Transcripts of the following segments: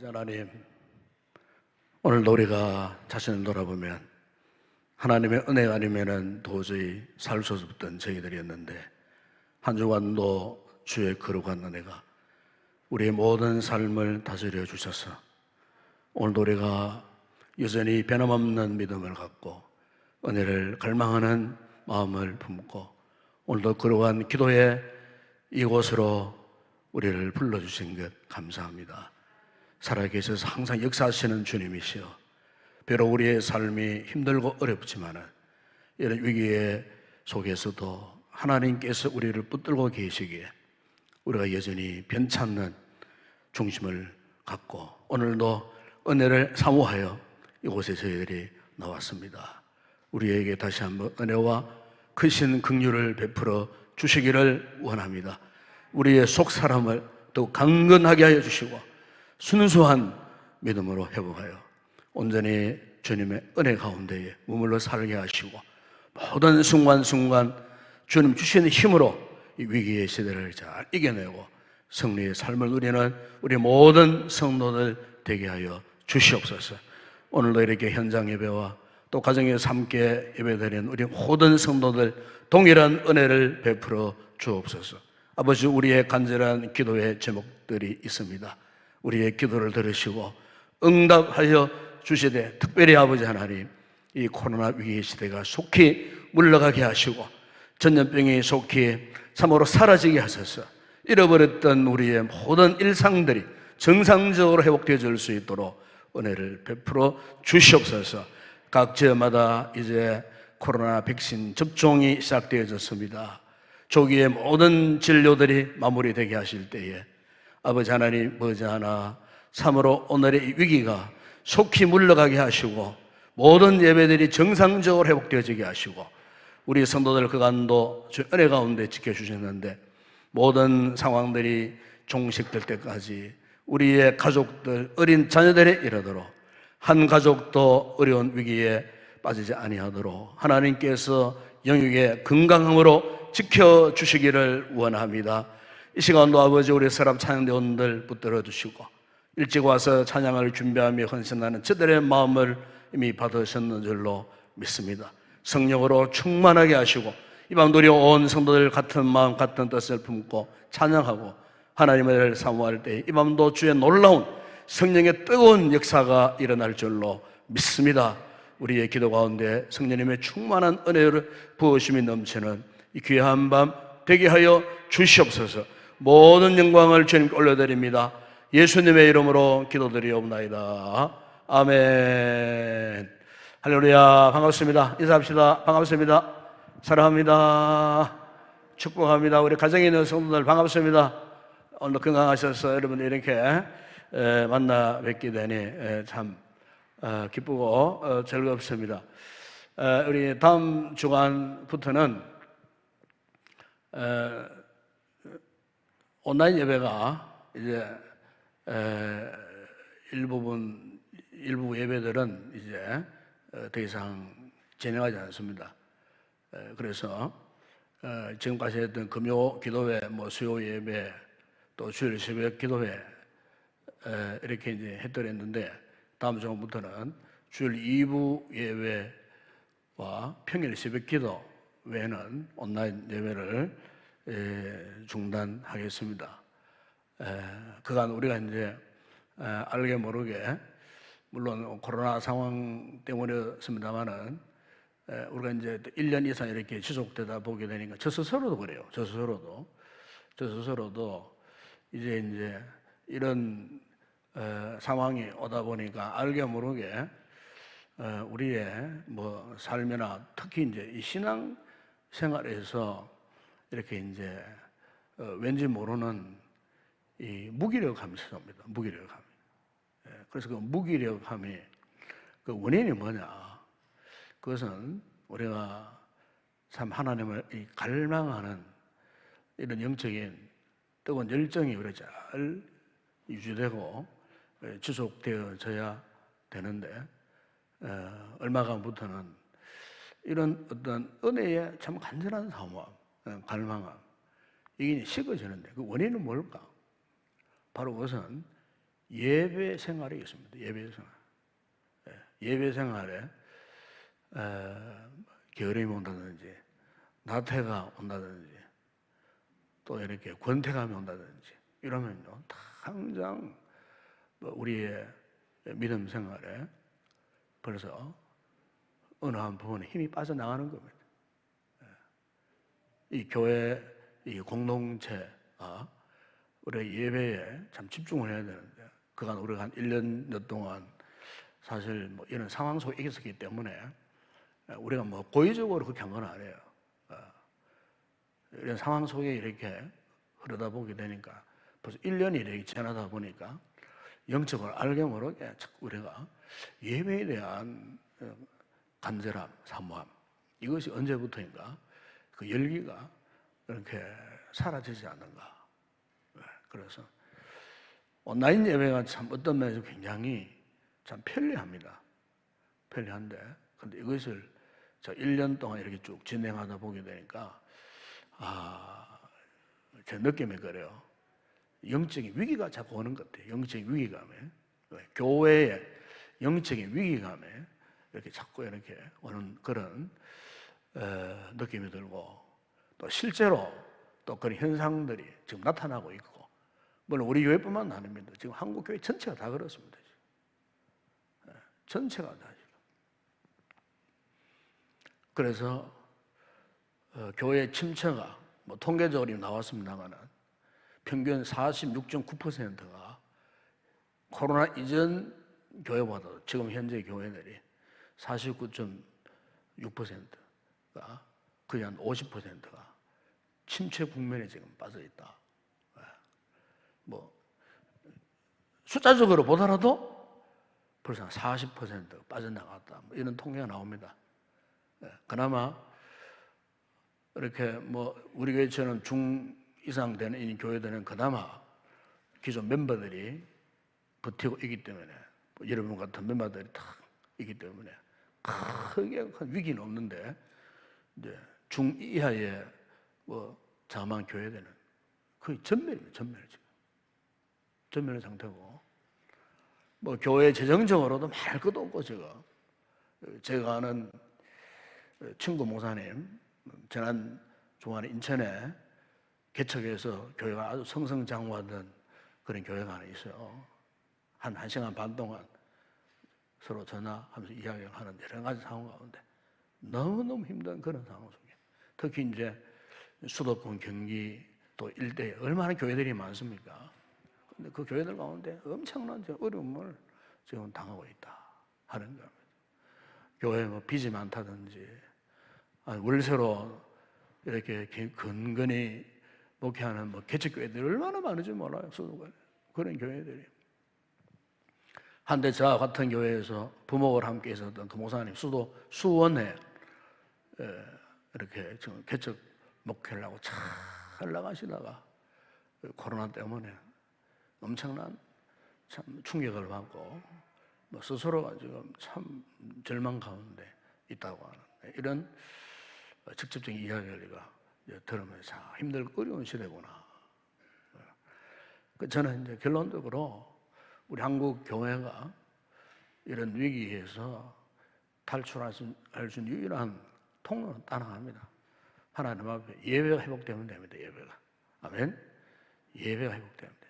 하나님, 오늘도 우리가 자신을 돌아보면 하나님의 은혜가 아니면 도저히 살 수 없던 저희들이었는데, 한 주간도 주의 거룩한 은혜가 우리의 모든 삶을 다스려 주셔서 오늘도 우리가 여전히 변함없는 믿음을 갖고 은혜를 갈망하는 마음을 품고 오늘도 거룩한 기도의 이곳으로 우리를 불러주신 것 감사합니다. 살아계셔서 항상 역사하시는 주님이시여, 비록 우리의 삶이 힘들고 어렵지만 이런 위기의 속에서도 하나님께서 우리를 붙들고 계시기에 우리가 여전히 변찮는 중심을 갖고 오늘도 은혜를 사모하여 이곳에 저희들이 나왔습니다. 우리에게 다시 한번 은혜와 크신 긍휼을 베풀어 주시기를 원합니다. 우리의 속사람을 더욱 강건하게 하여 주시고 순수한 믿음으로 회복하여 온전히 주님의 은혜 가운데에 머물러 살게 하시고 모든 순간순간 주님 주시는 힘으로 이 위기의 시대를 잘 이겨내고 승리의 삶을 누리는 우리 모든 성도들 되게 하여 주시옵소서. 오늘도 이렇게 현장 예배와 또 가정에서 함께 예배드리는 우리 모든 성도들 동일한 은혜를 베풀어 주옵소서. 아버지, 우리의 간절한 기도의 제목들이 있습니다. 우리의 기도를 들으시고 응답하여 주시되, 특별히 아버지 하나님, 이 코로나 위기 시대가 속히 물러가게 하시고 전염병이 속히 참으로 사라지게 하셔서 잃어버렸던 우리의 모든 일상들이 정상적으로 회복되어 줄 수 있도록 은혜를 베풀어 주시옵소서. 각 지역마다 이제 코로나 백신 접종이 시작되어졌습니다. 조기에 모든 진료들이 마무리되게 하실 때에 아버지 하나님, 머지않아 참으로 오늘의 이 위기가 속히 물러가게 하시고 모든 예배들이 정상적으로 회복되어지게 하시고 우리 성도들 그간도 주 은혜 가운데 지켜주셨는데 모든 상황들이 종식될 때까지 우리의 가족들, 어린 자녀들에 이르도록 한 가족도 어려운 위기에 빠지지 아니하도록 하나님께서 영육의 건강함으로 지켜주시기를 원합니다. 이 시간도 아버지, 우리 사람 찬양대원들 붙들어 주시고 일찍 와서 찬양을 준비하며 헌신하는 저들의 마음을 이미 받으셨는 줄로 믿습니다. 성령으로 충만하게 하시고 이 밤도 우리 온 성도들 같은 마음 같은 뜻을 품고 찬양하고 하나님을 사모할 때 이 밤도 주의 놀라운 성령의 뜨거운 역사가 일어날 줄로 믿습니다. 우리의 기도 가운데 성령님의 충만한 은혜를 부으심이 넘치는 이 귀한 밤 되게 하여 주시옵소서. 모든 영광을 주님께 올려드립니다. 예수님의 이름으로 기도드리옵나이다. 아멘. 할렐루야. 반갑습니다. 인사합시다. 반갑습니다. 사랑합니다. 축복합니다. 우리 가정에 있는 성도들 반갑습니다. 오늘 건강하셔서 여러분 이렇게 만나 뵙게 되니 참 기쁘고 즐겁습니다. 우리 다음 주간부터는 온라인 예배가 이제 일부 예배들은 이제 더 이상 진행하지 않습니다. 그래서 지금까지 했던 금요 기도회, 수요 예배, 또 주일 새벽 기도회 이렇게 이제 했더랬는데 다음 주부터는 주일 2부 예배와 평일 새벽 기도 외에는 온라인 예배를 중단하겠습니다. 그간 우리가 이제 알게 모르게, 물론 코로나 상황 때문이었습니다만은 우리가 이제 1년 이상 이렇게 지속되다 보게 되니까 저 스스로도 그래요. 저 스스로도 이제 이런 상황이 오다 보니까 알게 모르게 우리의 삶이나 특히 이제 이 신앙 생활에서 이렇게 이제 왠지 모르는 이 무기력함이 있습니다. 무기력함. 그래서 그 무기력함이 그 원인이 뭐냐? 그것은 우리가 참 하나님을 갈망하는 이런 영적인 뜨거운 열정이 우리가 잘 유지되고 지속되어져야 되는데 얼마간부터는 이런 어떤 은혜의 참 간절한 사모함, 갈망함 이게 식어지는데 그 원인은 뭘까? 바로 그것은 예배 생활이 있습니다. 예배 생활. 예배 생활에 게으름이 온다든지 나태가 온다든지 또 이렇게 권태감이 온다든지 이러면요 당장 우리의 믿음 생활에 벌써 어느 한 부분에 힘이 빠져나가는 겁니다. 이 교회, 이 공동체가 우리 예배에 참 집중을 해야 되는데 그간 우리가 한 1년 동안 사실 뭐 이런 상황 속에 있었기 때문에 우리가 뭐 고의적으로 그렇게 한 건 아니에요. 이런 상황 속에 이렇게 흐르다 보게 되니까 벌써 1년이 이렇게 지나다 보니까 영적으로 알게 모르게 자꾸 우리가 예배에 대한 간절함, 사모함 이것이 언제부터인가 그 열기가 이렇게 사라지지 않는가. 그래서 온라인 예배가 참 어떤 면에서 굉장히 참 편리합니다. 편리한데 근데 이것을 저 1년 동안 이렇게 쭉 진행하다 보게 되니까 제 느낌이 그래요. 영적인 위기가 자꾸 오는 것 같아요. 영적인 위기감에 교회의 영적인 위기감에 이렇게 자꾸 이렇게 오는 그런 느낌이 들고 또 실제로 또 그런 현상들이 지금 나타나고 있고 물론 우리 교회뿐만 아닙니다. 지금 한국 교회 전체가 다 그렇습니다. 전체가 다 지금. 그래서 교회 침체가 뭐 통계적으로 나왔습니다만은 평균 46.9%가 코로나 이전 교회보다 지금 현재 교회들이 49.6%가 거의 한 50%가 침체 국면에 지금 빠져 있다. 뭐 숫자적으로 보더라도 벌써 한 40% 빠져나갔다. 뭐 이런 통계가 나옵니다. 그나마 이렇게 뭐 우리 교회처럼 중 이상 되는 이 교회들은 그나마 기존 멤버들이 버티고 있기 때문에 뭐 여러분 같은 멤버들이 다 있기 때문에 크게 큰 위기는 없는데 이제 중 이하의 뭐 자만 교회들은 거의 전멸입니다. 전멸의 상태고 뭐 교회 재정적으로도 말할 것도 없고 제가 아는 친구 목사님 지난 주말에 인천에 개척해서 교회가 아주 성성장구하던 그런 교회가 하나 있어요. 한 1시간 반 동안 서로 전화하면서 이야기를 하는 여러 가지 상황 가운데 너무너무 힘든 그런 상황 속에 특히 이제 수도권 경기 또 일대에 얼마나 교회들이 많습니까? 근데 그 교회들 가운데 엄청난 어려움을 지금 당하고 있다 하는 겁니다. 교회에 뭐 빚이 많다든지 월세로 이렇게 근근히 목회하는 뭐 개척교회들이 얼마나 많은지 몰라요. 수도권에 그런 교회들이. 한때 저 같은 교회에서 부목을 함께 있었던 그 목사님 수원에 이렇게 지금 개척 목회를 하고 잘 나가시다가 코로나 때문에 엄청난 참 충격을 받고 뭐 스스로가 지금 참 절망 가운데 있다고 하는 이런 직접적인 이야기를 우리가 들으면서 힘들고 어려운 시대구나. 저는 이제 결론적으로 우리 한국 교회가 이런 위기에서 탈출할 수 있는 유일한 통로는 딱 하나입니다. 하나님 앞에 예배가 회복되면 됩니다. 예배가. 아멘. 예배가 회복되면 됩니다.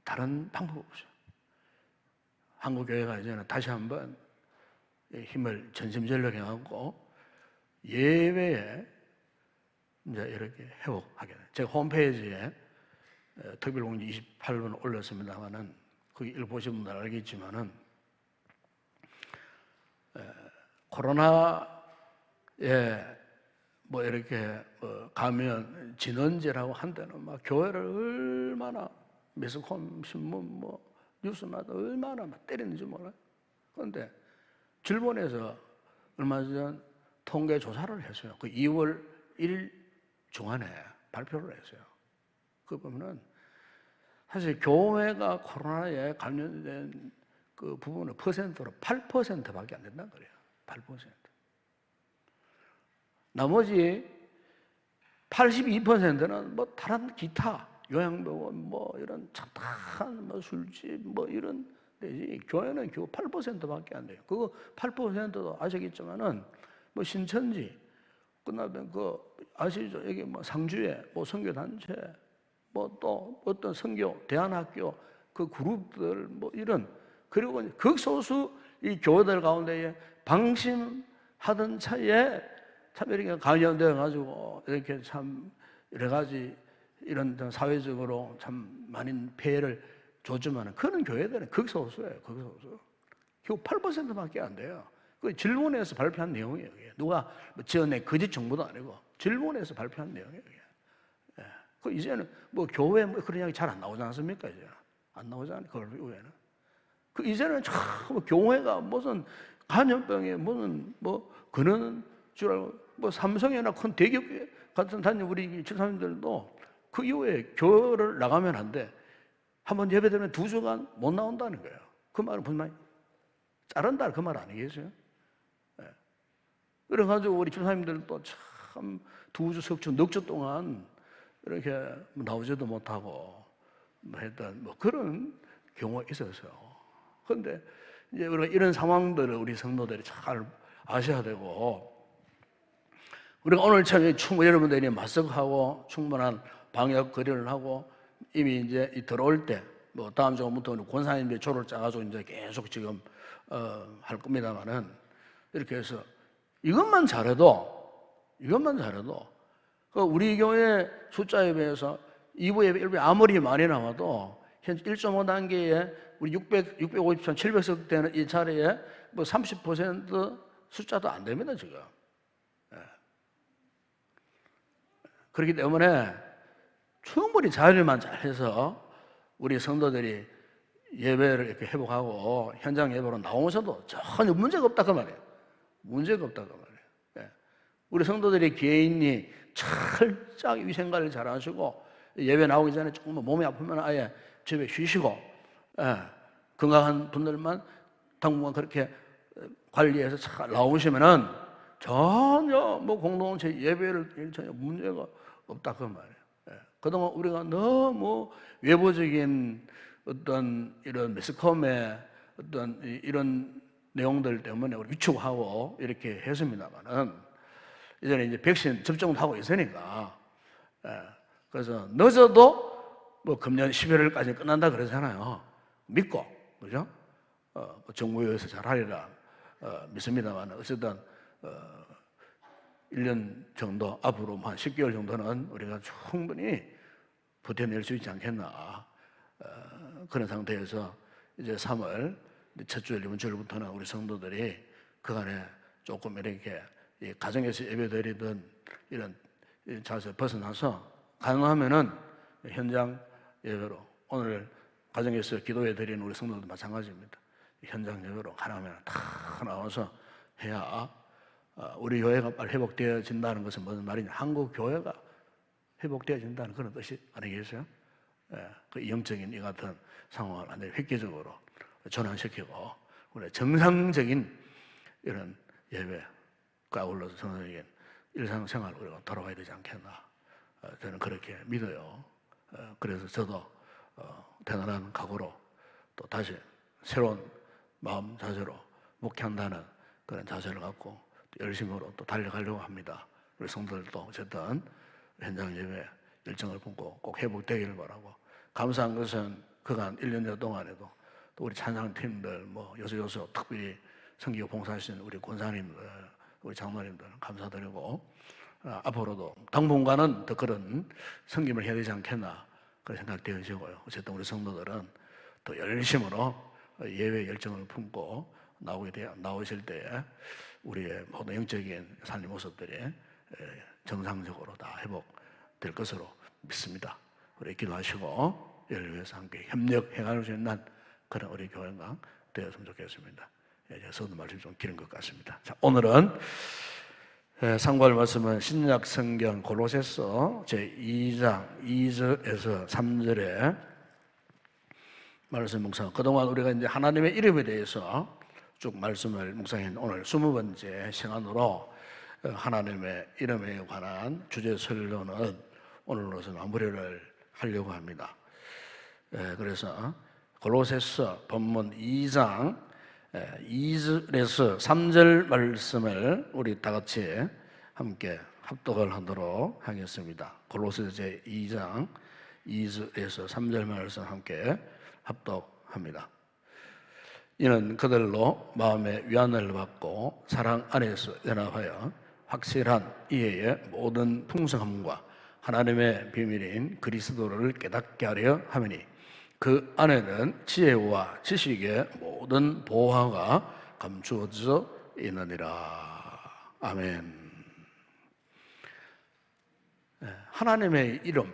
다른 방법 없어요. 한국 교회가 이제는 다시 한번 힘을 전심전력 해갖고 예배에 이제 이렇게 회복하게 돼요. 제가 홈페이지에 특별공지 28분 올렸습니다만은 거기 읽어보신 분들 알겠지만은 코로나에 뭐 이렇게 가면 진원제라고 한다는 막 교회를 얼마나 매스컴 신문 뭐 뉴스마다 얼마나 막 때리는지 몰라요. 그런데 질본에서 얼마 전 통계 조사를 했어요. 그 2월 1일 중간에 발표를 했어요. 그 보면은 사실 교회가 코로나에 관련된 그 부분의 퍼센트로 8%밖에 안 된다는 거예요. 8%. 나머지 82%는 뭐 다른 기타 요양병원, 뭐 이런 착한 뭐 술집, 뭐 이런 데지. 교회는 겨우 8%밖에 안 돼요. 그거 8%도 아시겠지만은 뭐 신천지 끝나면 그 아시죠? 여기 뭐 상주에 뭐 선교단체, 뭐 또 어떤 선교 대안학교 그 그룹들 뭐 이런, 그리고 극소수 이 교회들 가운데에 방심하던 차에 참 이렇게 관련되어 가지고 이렇게 참 여러 가지 이런 사회적으로 참 많은 폐해를 줬지만 그런 교회들은 극소수예요. 극소수. 겨우 8%밖에 안 돼요. 그 질문에서 발표한 내용이에요. 누가 지어낸 거짓 정보도 아니고 질문에서 발표한 내용이에요. 예. 그 이제는 뭐 교회 뭐 그런 이야기 잘 안 나오지 않습니까? 이제 안 나오잖아요. 그걸 이후에는. 그 이제는 참 교회가 무슨 감염병에 무슨 뭐 그런 줄 알고, 뭐 삼성이나 큰 대기업 같은 다니는 우리 집사님들도 그 이후에 교회를 나가면 안 돼. 한번 예배되면 2주간 못 나온다는 거예요. 그 말은 무슨 말이에요? 자른다 그 말 아니겠어요? 예. 그래가지고 우리 집사님들도 참 2주, 석주, 넉 주 동안 이렇게 나오지도 못하고 뭐 했던 뭐 그런 경우가 있었어요. 그런데 이제 우리가 이런 상황들을 우리 성도들이 잘 아셔야 되고, 우리가 오늘 처음에 여러분들이 마스크하고 충분한 방역 거리를 하고 이미 이제 들어올 때 뭐 다음 주부터 우리 권사님들이 조를 짜가지고 이제 계속 지금 할 겁니다만은, 이렇게 해서 이것만 잘해도 그 우리 교회 숫자에 비해서 2부 예배, 1부 아무리 많이 나와도 현재 1.5단계에 우리 650천, 700석 되는 이 자리에 뭐 30% 숫자도 안 됩니다, 지금. 예. 그렇기 때문에 충분히 자율만 잘해서 우리 성도들이 예배를 이렇게 회복하고 현장 예배로 나오셔도 전혀 문제가 없다 그 말이에요. 문제가 없다 그 말이에요. 예. 우리 성도들이 개인이 철저하게 위생관리를 잘 하시고 예배 나오기 전에 조금 몸이 아프면 아예 집에 쉬시고, 예. 건강한 분들만 당분간 그렇게 관리해서 잘 나오시면은 전혀 뭐 공동체 예배를 전혀 문제가 없다 그 말이에요. 예. 그동안 우리가 너무 외부적인 어떤 이런 매스컴의 어떤 이런 내용들 때문에 우리 위축하고 이렇게 했습니다만은, 이제는 이제 백신 접종도 하고 있으니까, 예. 그래서 늦어도 뭐 금년 11월까지 끝난다 그러잖아요. 믿고, 그죠? 정부에서 잘 하리라 믿습니다만, 어쨌든 1년 정도 앞으로 한 10개월 정도는 우리가 충분히 버텨낼 수 있지 않겠나, 그런 상태에서 이제 3월 첫 주일, 이번 주일부터는 우리 성도들이 그간에 조금 이렇게 가정에서 예배드리던 이런 자세 벗어나서 가능하면은 현장 예배로, 오늘 가정에서 기도해 드리는 우리 성도도 마찬가지입니다. 현장 예배로 가능하면 다 나와서 해야 우리 교회가 빨리 회복되어진다는 것은 무슨 말이냐? 한국 교회가 회복되어진다는 그런 뜻이 아니겠어요? 예, 그 영적인 이 같은 상황을 완전히 획기적으로 전환시키고 우리 정상적인 이런 예배가 아울러서 정상적인 일상생활 우리가 돌아가야 되지 않겠나, 저는 그렇게 믿어요. 그래서 저도 대단한 각오로 또 다시 새로운 마음 자세로 목회한다는 그런 자세를 갖고 열심으로 또 달려가려고 합니다. 우리 성도들도 어쨌든 현장 예배 일정을 품고 꼭 회복되기를 바라고, 감사한 것은 그간 1년여 동안에도 또 우리 찬양팀들, 뭐 요소요소 특별히 성교 봉사하시는 우리 권사님들, 우리 장로님들 감사드리고, 앞으로도 당분간은 더 그런 섬김을 해야 되지 않겠나 그런 생각되어지고요. 어쨌든 우리 성도들은 더 열심으로 예배 열정을 품고 나오실 때에 우리의 모든 영적인 삶의 모습들이 정상적으로 다 회복될 것으로 믿습니다. 우리 기도하시고 이를 위해서 함께 협력해갈 수 있는 그런 우리 교회가 되었으면 좋겠습니다. 저도 말씀이 좀 길은 것 같습니다. 자, 오늘은 상고할 말씀은 신약 성경 골로새서 제2장 2절에서 3절의 말씀 묵상. 그동안 우리가 이제 하나님의 이름에 대해서 쭉 말씀을 묵상했는데, 오늘 20번째 시간으로 하나님의 이름에 관한 주제 설교는 오늘로서 마무리를 하려고 합니다. 그래서 골로새서 본문 2장 2절에서 3절 말씀을 우리 다 같이 함께 합독을 하도록 하겠습니다. 골로새서 2장 2절에서 3절 말씀 함께 합독합니다. 이는 그들로 마음의 위안을 받고 사랑 안에서 연합하여 확실한 이해의 모든 풍성함과 하나님의 비밀인 그리스도를 깨닫게 하려 함이니 그 안에는 지혜와 지식의 모든 보화가 감추어져 있느니라. 아멘. 하나님의 이름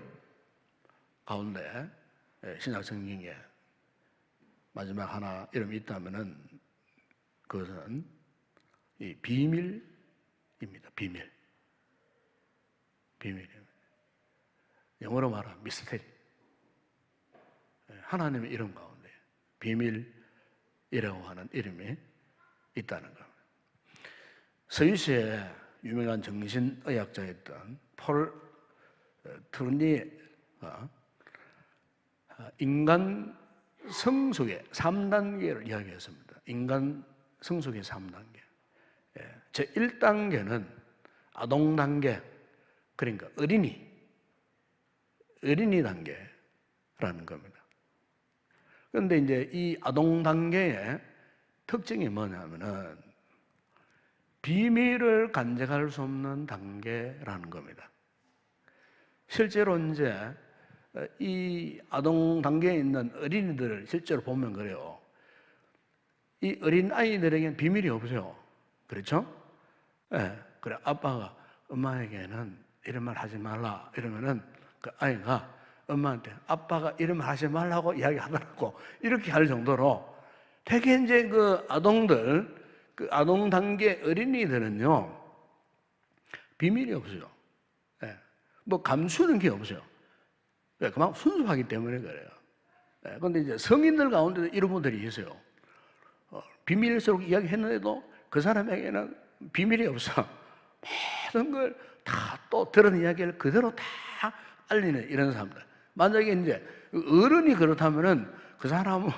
가운데 신약 성경에 마지막 하나 이름이 있다면은 그것은 이 비밀입니다. 비밀. 비밀입니다. 영어로 말하면 미스테리. 하나님의 이름 가운데 비밀이라고 하는 이름이 있다는 겁니다. 스위스의 유명한 정신의학자였던 폴 트루니가 인간 성숙의 3단계를 이야기했습니다. 인간 성숙의 3단계. 제 1단계는 아동 단계, 그러니까 어린이 단계라는 겁니다. 그런데 이제 이 아동 단계의 특징이 뭐냐면은 비밀을 간직할 수 없는 단계라는 겁니다. 실제로 이제 이 아동 단계에 있는 어린이들을 실제로 보면 그래요. 이 어린 아이들에게는 비밀이 없어요. 그렇죠? 그래 아빠가 엄마에게는 이런 말 하지 말라 이러면은 그 아이가 엄마한테 아빠가 이런 말 하지 말라고 이야기하더라고. 이렇게 할 정도로 되게 이제 그 아동들, 그 아동 단계 어린이들은요 비밀이 없어요. 뭐 감추는 게 없어요. 그만큼 순수하기 때문에 그래요. 그런데 이제 성인들 가운데도 이런 분들이 있어요. 비밀스럽게 이야기했는데도 그 사람에게는 비밀이 없어. 모든 걸 다 또 들은 이야기를 그대로 다 알리는 이런 사람들. 만약에 이제 어른이 그렇다면은 그 사람은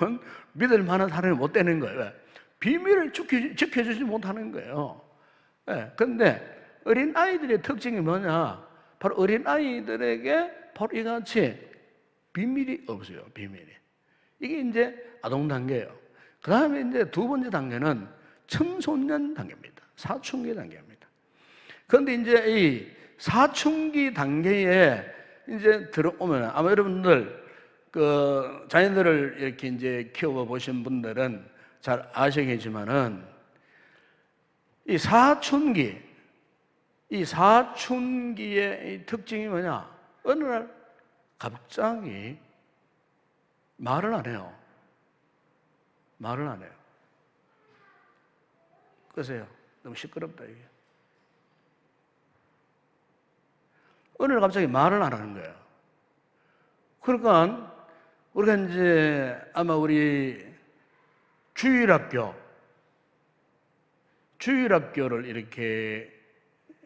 믿을 만한 사람이 못 되는 거예요. 비밀을 지켜주지 못하는 거예요. 그런데 어린 아이들의 특징이 뭐냐? 바로 어린 아이들에게 바로 이같이 비밀이 없어요. 비밀이. 이게 이제 아동 단계예요. 그 다음에 이제 두 번째 단계는 청소년 단계입니다. 사춘기 단계입니다. 그런데 이제 이 사춘기 단계에 이제 들어오면 아마 여러분들 그 자녀들을 이렇게 이제 키워보신 분들은 잘 아시겠지만은 이 사춘기의 특징이 뭐냐? 어느 날 갑자기 말을 안 해요. 말을 안 해요. 끄세요. 너무 시끄럽다, 이게. 어느 날 갑자기 말을 안 하는 거예요. 그러니까, 우리가 이제 아마 우리 주일학교를 이렇게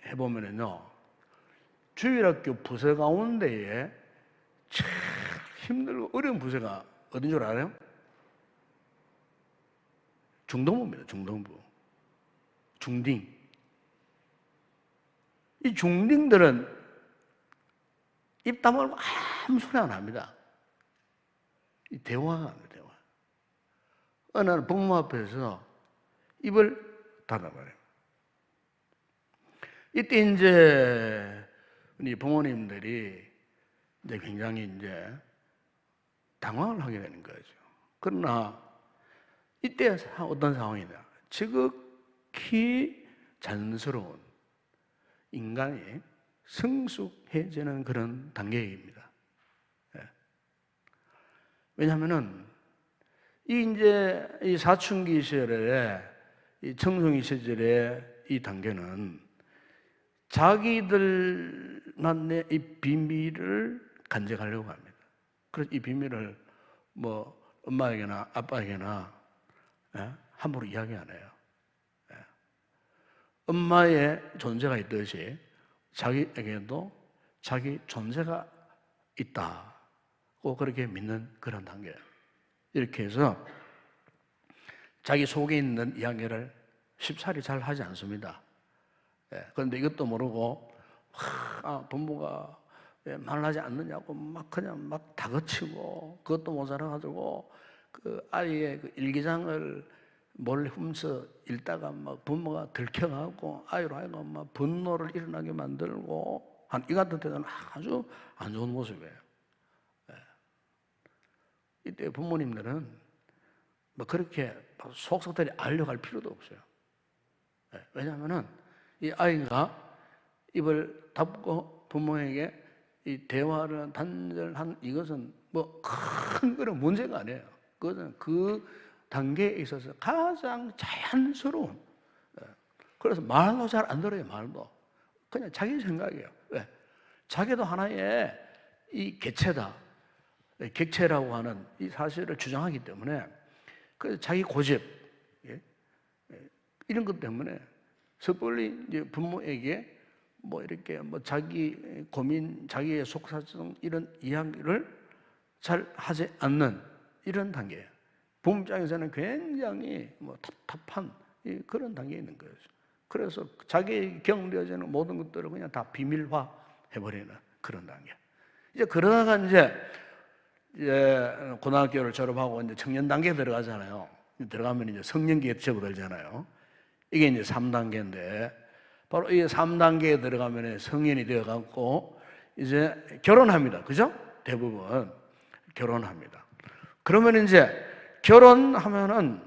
해보면은요, 주일학교 부서 가운데에 참 힘들고 어려운 부서가 어딘 줄 알아요? 중등부입니다. 중등부. 중딩. 이 중딩들은 입 다물고 아무 소리 안 합니다. 이 대화가 안 돼요. 대화. 어느 날 부모 앞에서 입을 닫아버려요. 이때 이제 우리 부모님들이 이제 굉장히 이제 당황을 하게 되는 거죠. 그러나 이때 어떤 상황이냐? 지극히 자연스러운 인간이 성숙해지는 그런 단계입니다. 왜냐하면은 이 사춘기 시절에 이 청소년 시절의 이 단계는 자기들만의 이 비밀을 간직하려고 합니다. 그래서 이 비밀을 뭐 엄마에게나 아빠에게나 함부로 이야기 안 해요. 엄마의 존재가 있듯이 자기에게도 자기 존재가 있다. 꼭 그렇게 믿는 그런 단계예요. 이렇게 해서 자기 속에 있는 이야기를 쉽사리 잘 하지 않습니다. 그런데 이것도 모르고 부모가 왜 말하지 않느냐고 막 그냥 막 다그치고, 그것도 모자라가지고 그 아이의 그 일기장을 몰래 훔쳐 읽다가 막 부모가 들켜가고 아이로 하여금 막 분노를 일어나게 만들고 이 같은 때는 아주 안 좋은 모습이에요. 이때 부모님들은 뭐 그렇게 속속들이 알려고 할 필요도 없어요. 왜냐하면은 이 아이가 입을 닫고 부모에게 이 대화를 단절한 이것은 뭐 큰 그런 문제가 아니에요. 그것은 그 단계에 있어서 가장 자연스러운. 그래서 말도 잘 안 들어요. 말도 그냥 자기 생각이에요. 왜? 자기도 하나의 이 개체다, 객체라고 하는 이 사실을 주장하기 때문에, 그 자기 고집, 이런 것 때문에 섣불리 이제 부모에게 뭐 이렇게 뭐 자기 고민, 자기의 속사정 이런 이야기를 잘 하지 않는 이런 단계예요. 부모 입장에서는 굉장히 뭐 답답한 그런 단계에 있는 거예요. 그래서 자기 경험되어지는 모든 것들을 그냥 다 비밀화 해버리는 그런 단계. 이제 그러다가 이제 고등학교를 졸업하고 이제 청년 단계에 들어가잖아요. 들어가면 이제 성년기에 접어들잖아요. 이게 이제 3단계인데, 바로 이 3단계에 들어가면 성인이 되어갖고 이제 결혼합니다. 그죠? 대부분 결혼합니다. 그러면 이제 결혼하면은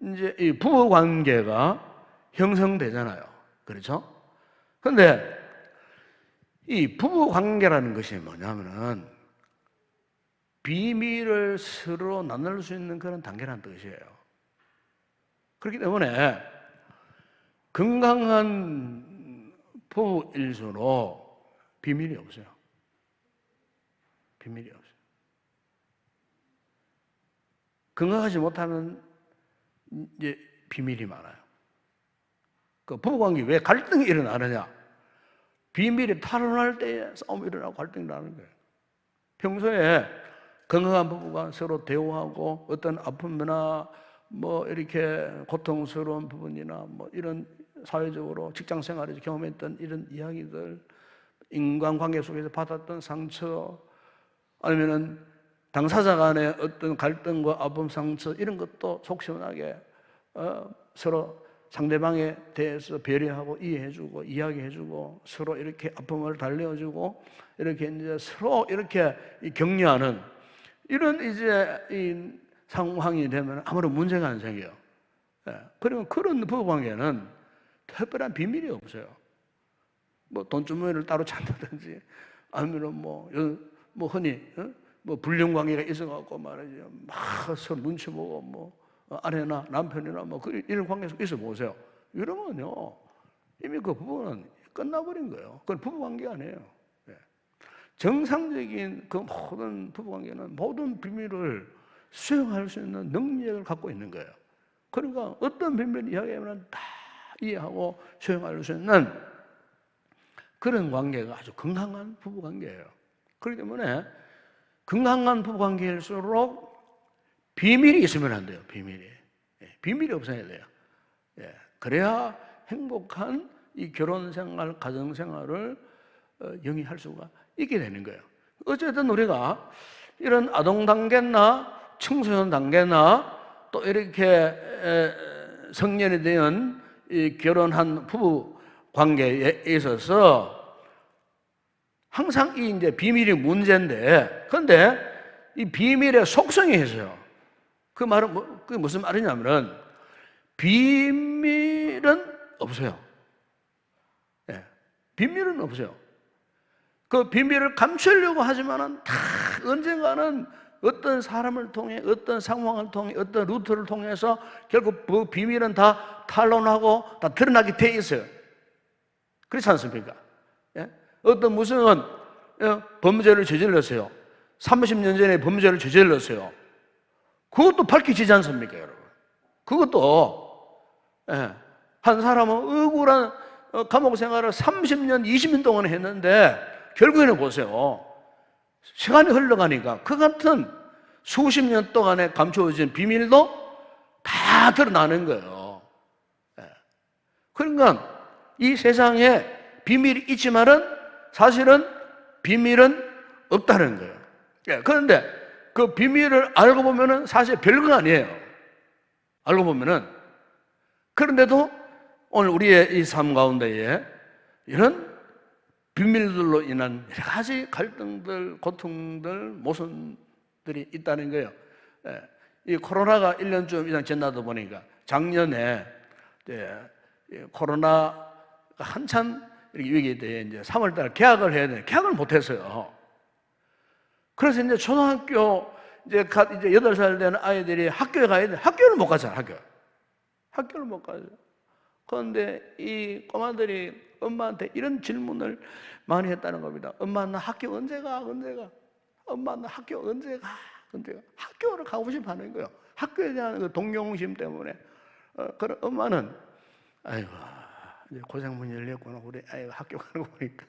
이제 이 부부 관계가 형성되잖아요. 그렇죠? 근데 이 부부 관계라는 것이 뭐냐면은 비밀을 서로 나눌 수 있는 그런 단계라는 뜻이에요. 그렇기 때문에 건강한 부부일수록 비밀이 없어요. 비밀이 없어요. 건강하지 못하면 이제 비밀이 많아요. 그 부부관계 왜 갈등이 일어나느냐? 비밀이 탄로날 때에 싸움이 일어나고 갈등이 일어나는 거예요. 평소에 건강한 부부가 서로 대화하고 어떤 아픔이나 뭐 이렇게 고통스러운 부분이나 뭐 이런 사회적으로 직장 생활에서 경험했던 이런 이야기들, 인간관계 속에서 받았던 상처, 아니면은 당사자 간의 어떤 갈등과 아픔, 상처 이런 것도 속 시원하게 서로 상대방에 대해서 배려하고 이해해주고 이야기해주고 서로 이렇게 아픔을 달래어주고 이렇게 이제 서로 이렇게 격려하는 이런 이제 이 상황이 되면 아무런 문제가 안 생겨요. 그리고 그런 부부관계는 특별한 비밀이 없어요. 뭐 돈주머니를 따로 찾는다든지 아니면 뭐 흔히 뭐 불륜관계가 있어갖고 말이죠, 막 서로 눈치 보고 뭐 아내나 남편이나 뭐 이런 관계 속에 있어 보세요. 이러면요 이미 그 부부는 끝나버린 거예요. 그건 부부관계 아니에요. 정상적인 그 모든 부부관계는 모든 비밀을 수용할 수 있는 능력을 갖고 있는 거예요. 그러니까 어떤 비밀을 이야기하면 다 이해하고 수용할 수 있는 그런 관계가 아주 건강한 부부관계예요. 그렇기 때문에 건강한 부부관계일수록 비밀이 있으면 안 돼요. 비밀이 없어야 돼요. 그래야 행복한 이 결혼생활, 가정생활을 영위할 수가 있게 되는 거예요. 어쨌든 우리가 이런 아동 단계나 청소년 단계나 또 이렇게 성년이 된 결혼한 부부 관계에 있어서 항상 이 이제 비밀이 문제인데, 그런데 이 비밀의 속성이 있어요. 그 말은 그게 무슨 말이냐면은 비밀은 없어요. 비밀은 없어요. 그 비밀을 감추려고 하지만은 다 언젠가는 어떤 사람을 통해, 어떤 상황을 통해, 어떤 루트를 통해서 결국 그 비밀은 다 탄로나고 다 드러나게 돼 있어요. 그렇지 않습니까? 어떤 무슨 범죄를 저질렀어요. 30년 전에 범죄를 저질렀어요. 그것도 밝혀지지 않습니까, 여러분? 그것도 한 사람은 억울한 감옥 생활을 30년, 20년 동안 했는데 결국에는 보세요. 시간이 흘러가니까 그 같은 수십 년 동안에 감추어진 비밀도 다 드러나는 거예요. 그러니까 이 세상에 비밀이 있지만은 사실은 비밀은 없다는 거예요. 그런데 그 비밀을 알고 보면은 사실 별거 아니에요. 알고 보면은. 그런데도 오늘 우리의 이 삶 가운데에 이런 비밀들로 인한 여러 가지 갈등들, 고통들, 모순들이 있다는 거예요. 이 코로나가 1년쯤 이상 지나다 보니까 작년에 코로나가 한참 위기에 대해 이제 3월 달에 개학을 해야 되는데 개학을 못 했어요. 그래서 이제 초등학교 이제 8살 되는 아이들이 학교에 가야 돼. 학교를 못 가잖아, 학교를 못 가죠. 그런데 이 꼬마들이 엄마한테 이런 질문을 많이 했다는 겁니다. 엄마, 나 학교 언제 가? 엄마, 나 학교 언제 가? 학교를 가고 싶어 하는 거예요. 학교에 대한 그 동경심 때문에. 그럼 엄마는, 아이고, 이제 고생문이 열렸구나. 우리 아이가 학교 가는 거 보니까.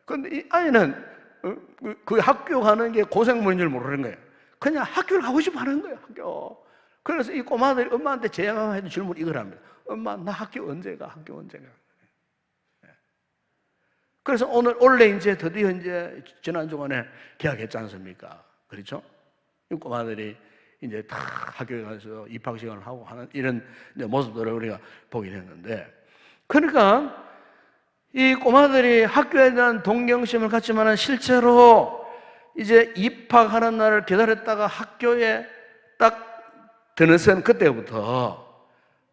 그런데 이 아이는 그 학교 가는 게 고생문인 줄 모르는 거예요. 그냥 학교를 가고 싶어 하는 거예요, 학교. 그래서 이 꼬마들이 엄마한테 제가 해준 질문 이걸 합니다. 엄마, 나 학교 언제 가? 그래서 원래 이제 드디어 이제 지난주간에 개학했지 않습니까? 그렇죠? 이 꼬마들이 이제 다 학교에 가서 입학 시간을 하고 하는 이런 모습들을 우리가 보긴 했는데, 그러니까 이 꼬마들이 학교에 대한 동경심을 갖지만은 실제로 이제 입학하는 날을 기다렸다가 학교에 딱 드는 그때부터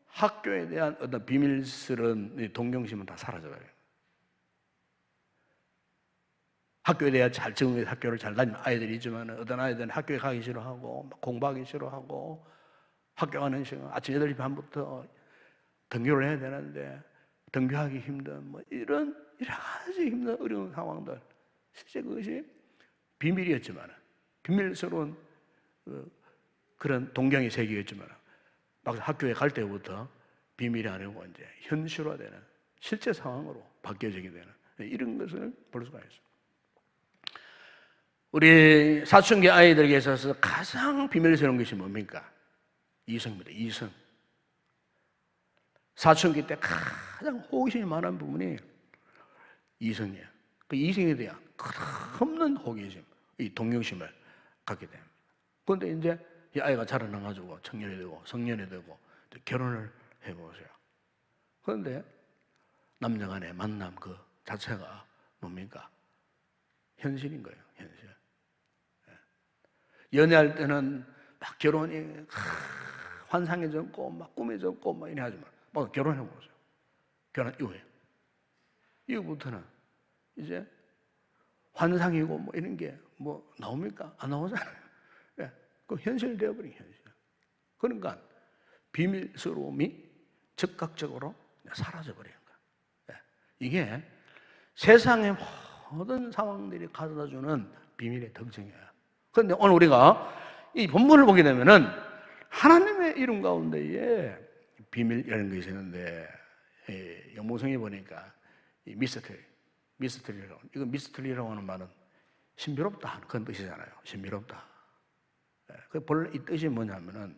학교에 대한 어떤 비밀스러운 동경심은 다 사라져요. 학교에 대해 잘 적응해서 학교를 잘 다니는 아이들이 있지만 어떤 아이들은 학교에 가기 싫어하고 공부하기 싫어하고 학교 가는 시간 아침 8시 반부터 등교를 해야 되는데 등교하기 힘든 뭐 이런 여러 가지 힘든 어려운 상황들, 실제 그것이 비밀이었지만 비밀스러운 그런 동경의 세계였지만 막 학교에 갈 때부터 비밀이 아니고 이제 현실화되는 실제 상황으로 바뀌어지게 되는 이런 것을 볼 수가 있습니다. 우리 사춘기 아이들에게 있어서 가장 비밀스러운 것이 뭡니까? 이성입니다. 이성. 사춘기 때 가장 호기심이 많은 부분이 이성이에요. 그 이성에 대한 끝없는 호기심, 이 동경심을 갖게 됩니다. 그런데 이제 이 아이가 자라나가지고 청년이 되고 성년이 되고 결혼을 해보세요. 그런데 남녀 간의 만남 그 자체가 뭡니까? 현실인 거예요, 현실. 연애할 때는 막 결혼이 환상해졌고 막 꿈해졌고 막 이래 하지만 막 결혼해보세요. 결혼 이후부터는 이제 환상이고 뭐 이런 게 뭐 나옵니까? 안 나오잖아요. 그 현실이 되어버린 현실. 그러니까 비밀스러움이 즉각적으로 사라져버리는 거예요. 이게 세상의 모든 상황들이 가져다주는 비밀의 특징이에요. 그런데 오늘 우리가 이 본문을 보게 되면은 하나님의 이름 가운데에 비밀이라는 것이 있는데, 영문성에 보니까 이 미스터리라고, 이거 미스터리라고 하는 말은 신비롭다 그런 뜻이잖아요. 신비롭다. 그 본래 이 뜻이 뭐냐면은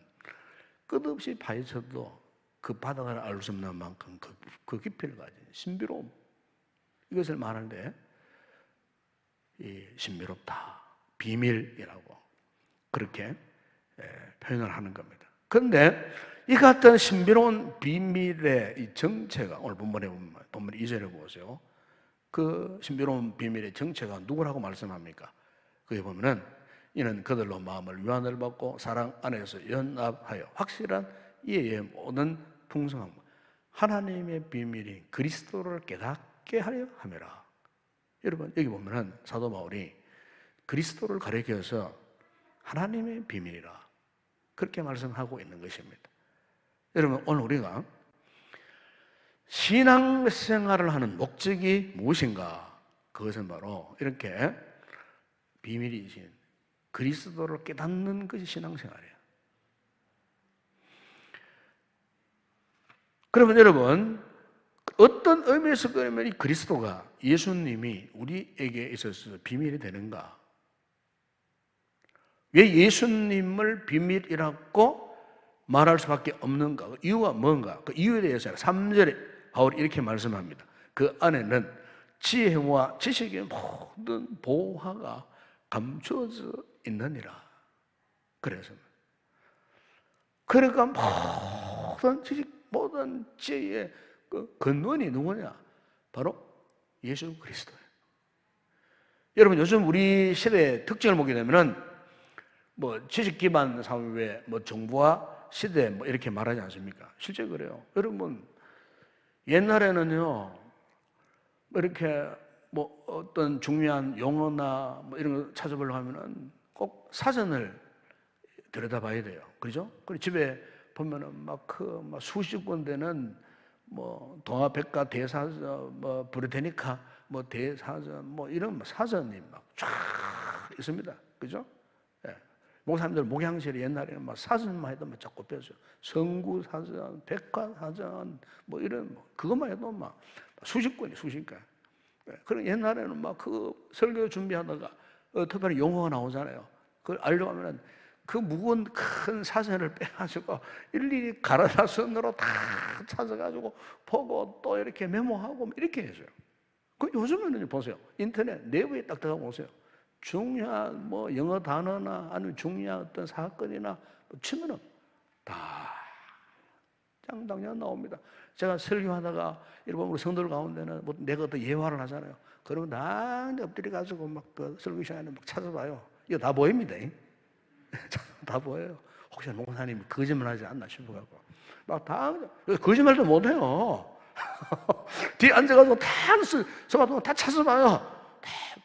끝없이 파헤쳐도 그 바닥을 알 수 없는 만큼 그 깊이를 가진 신비로움, 이것을 말하는데 이 신비롭다, 비밀이라고 그렇게 표현을 하는 겁니다. 그런데 이 같은 신비로운 비밀의 이 정체가 오늘 본문 2절에 보세요. 그 신비로운 비밀의 정체가 누구라고 말씀합니까? 거기 보면은 이는 그들로 마음을 유한을 받고 사랑 안에서 연합하여 확실한 이해의 모든 풍성함, 하나님의 비밀이 그리스도를 깨닫게 하려 함이라. 여러분 여기 보면은 사도 바울이 그리스도를 가리켜서 하나님의 비밀이라 그렇게 말씀하고 있는 것입니다. 여러분 오늘 우리가 신앙생활을 하는 목적이 무엇인가? 그것은 바로 이렇게 비밀이신 그리스도를 깨닫는 것이 신앙생활이에요. 그러면 여러분 어떤 의미에서 그러면 이 그리스도가, 예수님이 우리에게 있어서 비밀이 되는가? 왜 예수님을 비밀이라고 말할 수밖에 없는가? 그 이유가 뭔가? 그 이유에 대해서 3절에 바울이 이렇게 말씀합니다. 그 안에는 지혜와 지식의 모든 보화가 감추어져 있느니라. 그래서 그러니까 모든 지식, 모든 지혜의 그 근원이 누구냐? 바로 예수 그리스도예요. 여러분, 요즘 우리 시대의 특징을 보게 되면은 뭐 지식 기반 사회, 뭐 정보화 시대 뭐 이렇게 말하지 않습니까? 실제 그래요. 여러분, 옛날에는요, 뭐 이렇게 뭐 어떤 중요한 용어나 뭐 이런 거 찾아보려고 하면은 꼭 사전을 들여다봐야 돼요. 그죠? 그리고 집에 보면은 막 수십 권 되는 뭐 동화백과 대사전, 뭐 브리테니카, 뭐 대사전, 뭐 이런 사전이 막 쫙 있습니다. 그죠? 예. 목사님들 목양실에 옛날에는 막 사전만 해도 막 쫙 꼽혔어요. 성구사전, 백과사전, 뭐 이런 그것만 해도 막 수십 권이 수십 권. 예. 그럼 옛날에는 막 그 설교 준비하다가 특별히 용어가 나오잖아요. 그걸 알려고 하면은 그 무거운 큰 사전을 빼가지고 일일이 가라다 손으로 다 찾아가지고 보고 또 이렇게 메모하고 이렇게 해줘요. 그 요즘에는 보세요. 인터넷 내부에 딱 들어가 보세요. 중요한 뭐 영어 단어나 아니면 중요한 어떤 사건이나 뭐 치면은 다 장당장 나옵니다. 제가 설교하다가 일본 우리 성도들 가운데는 뭐 내가 또 예화를 하잖아요. 그러면 다 엎드려 가지고 막 그 설교 시간에 막 찾아봐요. 이거 다 보입니다. 다 보여요. 혹시 목사님이 거짓말하지 않나 싶어갖고 막 다 거짓말도 못해요. 뒤에 앉아가지고 다 스마트폰 다 찾아봐요.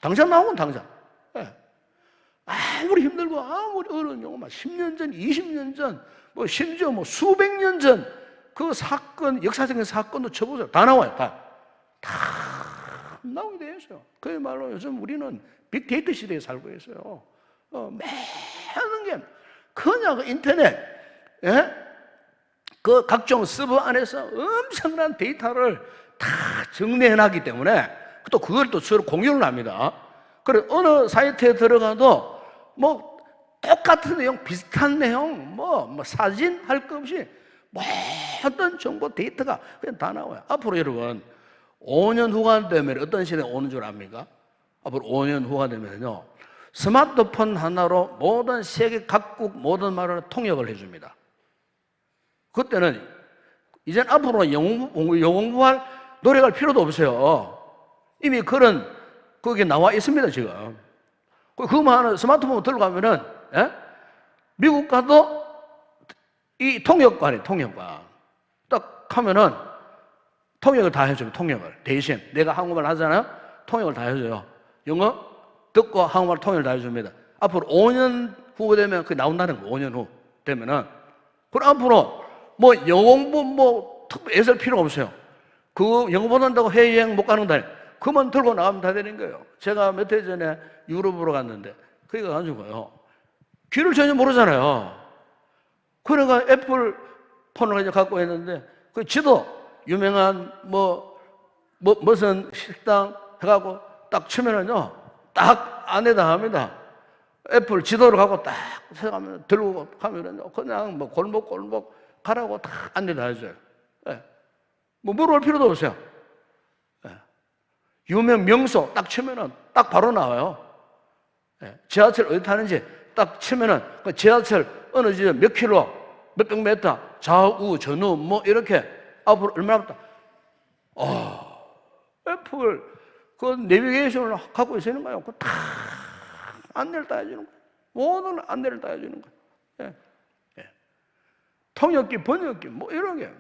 당장 나오면 당장. 네. 아무리 힘들고 아무리 어려운 용어만 10년 전, 20년 전, 뭐 심지어 뭐 수백 년 전 그 사건, 역사적인 사건도 쳐보세요. 다 나와요. 다 나오게 되어 있어요. 그야말로 요즘 우리는 빅데이터 시대에 살고 있어요. 많은 게 그냥 인터넷, 예? 그 각종 서버 안에서 엄청난 데이터를 다 정리해놨기 때문에 또 그걸 또 서로 공유를 합니다. 그래 어느 사이트에 들어가도 뭐 똑같은 내용, 비슷한 내용, 뭐 사진 할 것 없이 모든 정보 데이터가 그냥 다 나와요. 앞으로 여러분 5년 후가 되면 어떤 시대에 오는 줄 압니까? 앞으로 5년 후가 되면요, 스마트폰 하나로 모든 세계 각국 모든 말을 통역을 해줍니다. 그때는 이젠 앞으로 영어 공부할 노력할 필요도 없어요. 이미 그런 거기에 나와 있습니다 지금. 그만 스마트폰 들고 가면은, 예? 미국 가도 이 통역관이 통역관 딱 하면은 통역을 다 해줘요. 통역을 대신 내가 한국말 하잖아요. 통역을 다 해줘요. 영어 듣고 한국말 통역을 다 해줍니다. 앞으로 5년 후 되면 그게 나온다는 거. 5년 후 되면은 그럼 앞으로 뭐 영어 공부 뭐 특별히 애쓸 필요 없어요. 그 영어 못한다고 해외여행 못 가는 날 그만 들고 나가면 다 되는 거예요. 제가 몇 해 전에 유럽으로 갔는데 거기 가가지고요, 귀를 전혀 모르잖아요. 그러니까 애플 폰을 이제 갖고 있는데 그 지도 유명한 무슨 식당 해갖고 딱 치면은요, 딱 안내다 합니다. 애플 지도를 갖고 딱 생각하면 들고 가면은요, 그냥 뭐 골목 가라고 딱 안내다 해줘요. 예. 뭐 물어볼 필요도 없어요. 예. 유명 명소 딱 치면은 딱 바로 나와요. 예. 지하철 어디 타는지 딱 치면은 그 지하철 어느 지점 몇 킬로, 몇백 미터, 좌우, 전후 뭐 이렇게 앞으로 얼마나 없다. 애플 그 내비게이션을 갖고 있는 거예요. 그 다 안내를 다 해주는 거예요. 모든 안내를 다 해주는 거예요. 예. 예. 통역기, 번역기 뭐 이런 게.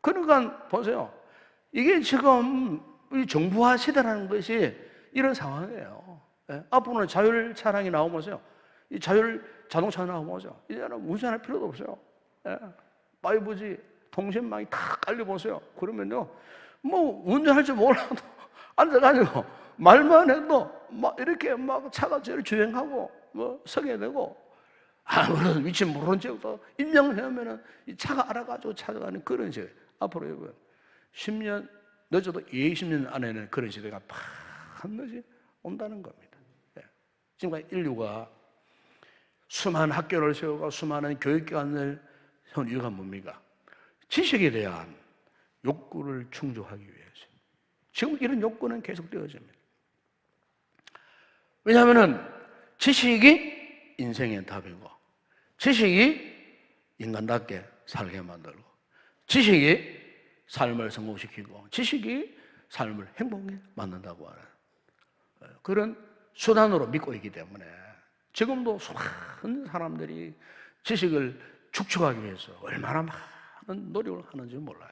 그러니까 보세요. 이게 지금 이 정부화 시대라는 것이 이런 상황이에요. 예. 앞으로는 자율 차량이 나오면서요, 이 자율 자동차 나오면서 이제는 운전할 필요도 없어요. 예. 5G 통신망이 다 깔려보세요. 그러면요, 뭐 운전할 줄 몰라도 앉아가지고 말만 해도 막 이렇게 막 차가 저를 주행하고 뭐 서게 되고, 아무런 위치 모르는 척도 인명을 하면은 이 차가 알아가지고 찾아가는 그런 식. 앞으로 여러분 10년, 늦어도 20년 안에는 그런 시대가 반드시 온다는 겁니다. 지금까지 인류가 수많은 학교를 세우고 수많은 교육기관을 세운 이유가 뭡니까? 지식에 대한 욕구를 충족하기 위해서. 지금 이런 욕구는 계속되어집니다. 왜냐하면 지식이 인생의 답이고, 지식이 인간답게 살게 만들고, 지식이 삶을 성공시키고, 지식이 삶을 행복하게 만든다고 하는 그런 수단으로 믿고 있기 때문에 지금도 수많은 사람들이 지식을 축적하기 위해서 얼마나 많은 노력을 하는지 몰라요.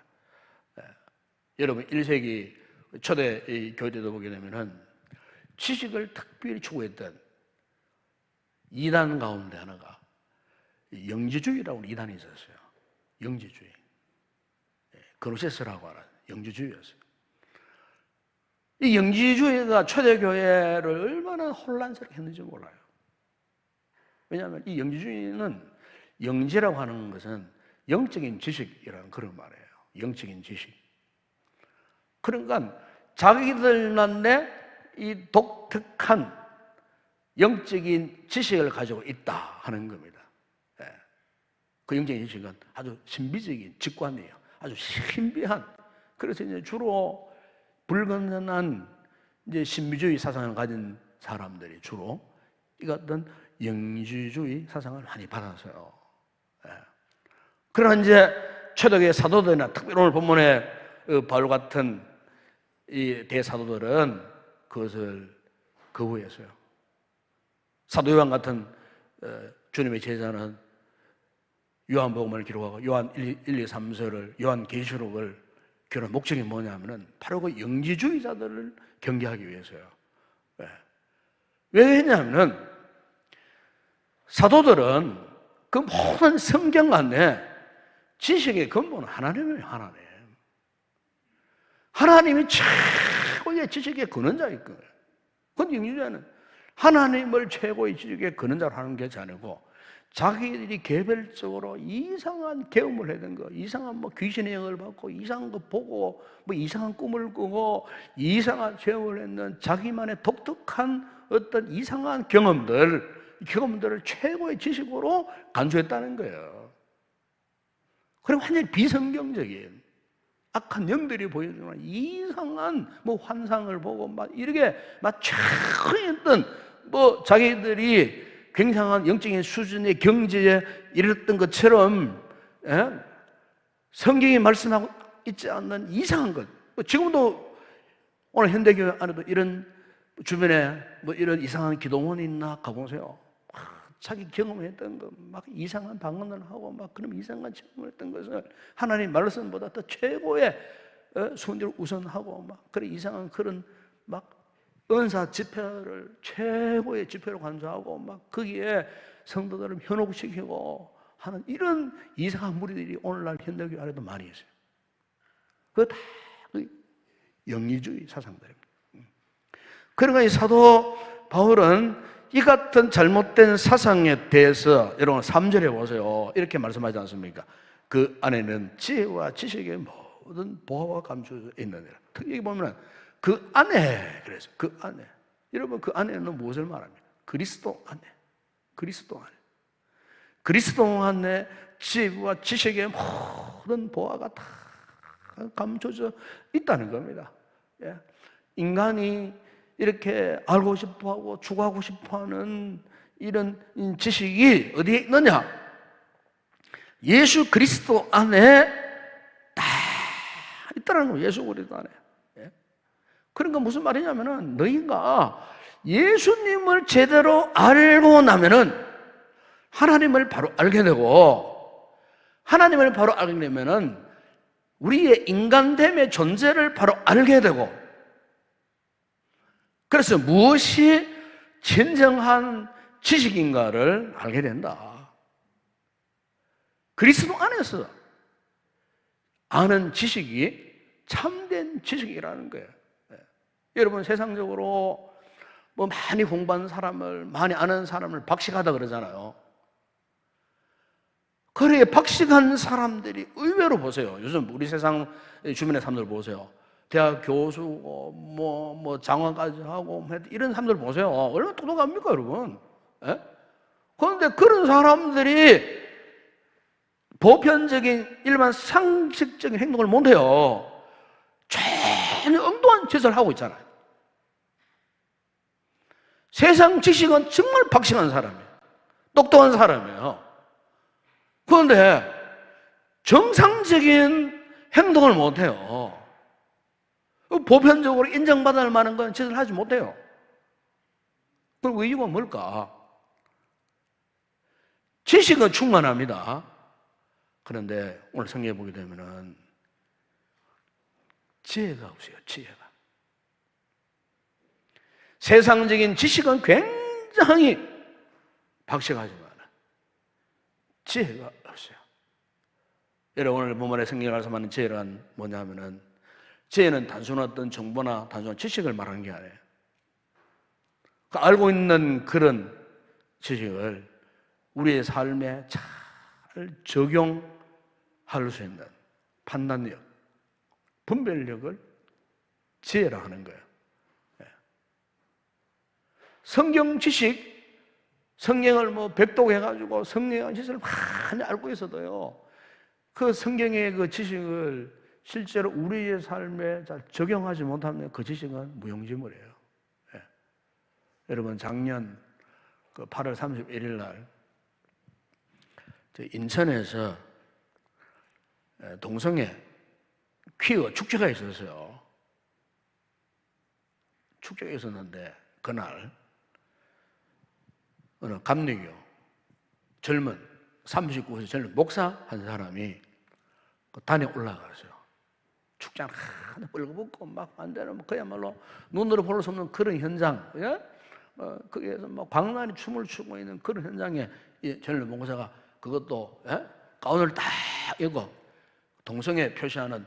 여러분 1세기 초대 교회들도 보게 되면은 지식을 특별히 추구했던 이단 가운데 하나가 영지주의라고 하는 이단이 있었어요. 영지주의. 그노시스라고 하는 영지주의였어요. 이 영지주의가 초대교회를 얼마나 혼란스럽게 했는지 몰라요. 왜냐하면 이 영지주의는, 영지라고 하는 것은 영적인 지식이라는 그런 말이에요. 영적인 지식. 그러니까 자기들만의 이 독특한 영적인 지식을 가지고 있다 하는 겁니다. 그 영적인 지식은 아주 신비적인 직관이에요. 아주 신비한. 그래서 이제 주로 불건전한 이제 신비주의 사상을 가진 사람들이 주로 이 같은 영지주의 사상을 많이 받았어요. 그러나 이제 초대교회 사도들이나 특별히 오늘 본문에 바울 같은 이 대사도들은 그것을 거부했어요. 사도 요한 같은 주님의 제자는 요한복음을 기록하고 요한 1, 2, 3서를 요한계시록을 기록한 목적이 뭐냐면은 바로 그 영지주의자들을 경계하기 위해서요. 왜 했냐면은 사도들은 그 모든 성경 안에 지식의 근본은 하나님이에요. 하나님이 최고의 지식의 근원자일 거예요. 그런데 영지주의자는 하나님을 최고의 지식의 근원자로 하는 것이 아니고 자기들이 개별적으로 이상한 경험을 해야 되는 거, 이상한 뭐 귀신의 영을 받고 이상한 거 보고 뭐 이상한 꿈을 꾸고 이상한 체험을 했는 자기만의 독특한 어떤 이상한 경험들을 최고의 지식으로 간주했다는 거예요. 그리고 완전히 비성경적인 악한 영들이 보여주는 이상한 뭐 환상을 보고 막 이렇게 막 최고의 어떤 뭐 자기들이 굉장한 영적인 수준의 경지에 이르렀던 것처럼 성경이 말씀하고 있지 않는 이상한 것. 지금도 오늘 현대교회 안에도 이런 주변에 뭐 이런 이상한 기도원이 있나 가보세요. 자기 경험했던 것, 막 이상한 방언을 하고 막 그런 이상한 체험을 했던 것을 하나님 말씀보다 더 최고의 순위를 우선하고 막 그런 이상한 그런 막 은사 집회를 최고의 집회로 간주하고 막 거기에 성도들을 현혹시키고 하는 이런 이상한 무리들이 오늘날 현대교회 안에도 많이 있어요. 그거 다 영리주의 사상들입니다. 그러니까 이 사도 바울은 이 같은 잘못된 사상에 대해서 여러분 3절에 보세요. 이렇게 말씀하지 않습니까? 그 안에는 지혜와 지식의 모든 보화가 감추어져 있느니라. 여기 보면 그 안에, 그래서 그 안에, 여러분 그 안에는 무엇을 말합니까? 그리스도 안에, 그리스도 안에, 그리스도 안에 지혜와 지식의 모든 보화가 다 감춰져 있다는 겁니다. 인간이 이렇게 알고 싶어하고 추구하고 싶어하는 이런 지식이 어디에 있느냐? 예수 그리스도 안에 다 있다는 거예요. 예수 그리스도 안에. 그러니까 무슨 말이냐면은 너희가 예수님을 제대로 알고 나면은 하나님을 바로 알게 되고, 하나님을 바로 알게 되면은 우리의 인간됨의 존재를 바로 알게 되고, 그래서 무엇이 진정한 지식인가를 알게 된다. 그리스도 안에서 아는 지식이 참된 지식이라는 거예요. 여러분 세상적으로 뭐 많이 공부한 사람을, 많이 아는 사람을 박식하다 그러잖아요. 그래 박식한 사람들이 의외로 보세요. 요즘 우리 세상 주변의 사람들 보세요. 대학 교수고 뭐 장관까지 하고 이런 사람들 보세요. 얼마나 똑똑합니까, 여러분? 예? 그런데 그런 사람들이 보편적인 일반 상식적인 행동을 못해요. 전혀 엉뚱한 짓을 하고 있잖아요. 세상 지식은 정말 박식한 사람이에요. 똑똑한 사람이에요. 그런데 정상적인 행동을 못해요. 보편적으로 인정받을 만한 건 짓을 하지 못해요. 그 이유가 뭘까? 지식은 충만합니다. 그런데 오늘 성경에 보게 되면은 지혜가 없어요. 지혜가. 세상적인 지식은 굉장히 박식하지만 지혜가 없어요. 여러분, 오늘 본문의 성경을 말씀하는 지혜란 뭐냐면은, 지혜는 단순한 어떤 정보나 단순한 지식을 말하는 게 아니에요. 알고 있는 그런 지식을 우리의 삶에 잘 적용할 수 있는 판단력, 분별력을 지혜라 하는 거예요. 성경 지식, 성경을 백독해가지고 성경의 지식을 많이 알고 있어도요, 그 성경의 그 지식을 실제로 우리의 삶에 잘 적용하지 못하면 그 지식은 무용지물이에요. 예. 여러분, 작년 그 8월 31일 날 인천에서 동성애 퀴어 축제가 있었어요. 축제가 있었는데 그날 어느 감리교 젊은 39세 젊은 목사 한 사람이 그 단에 올라가서요. 축장 하나 뻘거벗고 막 안되는 그야말로 눈으로 볼 수 없는 그런 현장, 예? 거기에서 막 광란히 춤을 추고 있는 그런 현장에 이 젊은 목사가 그것도 가운을 딱 입고 동성애 표시하는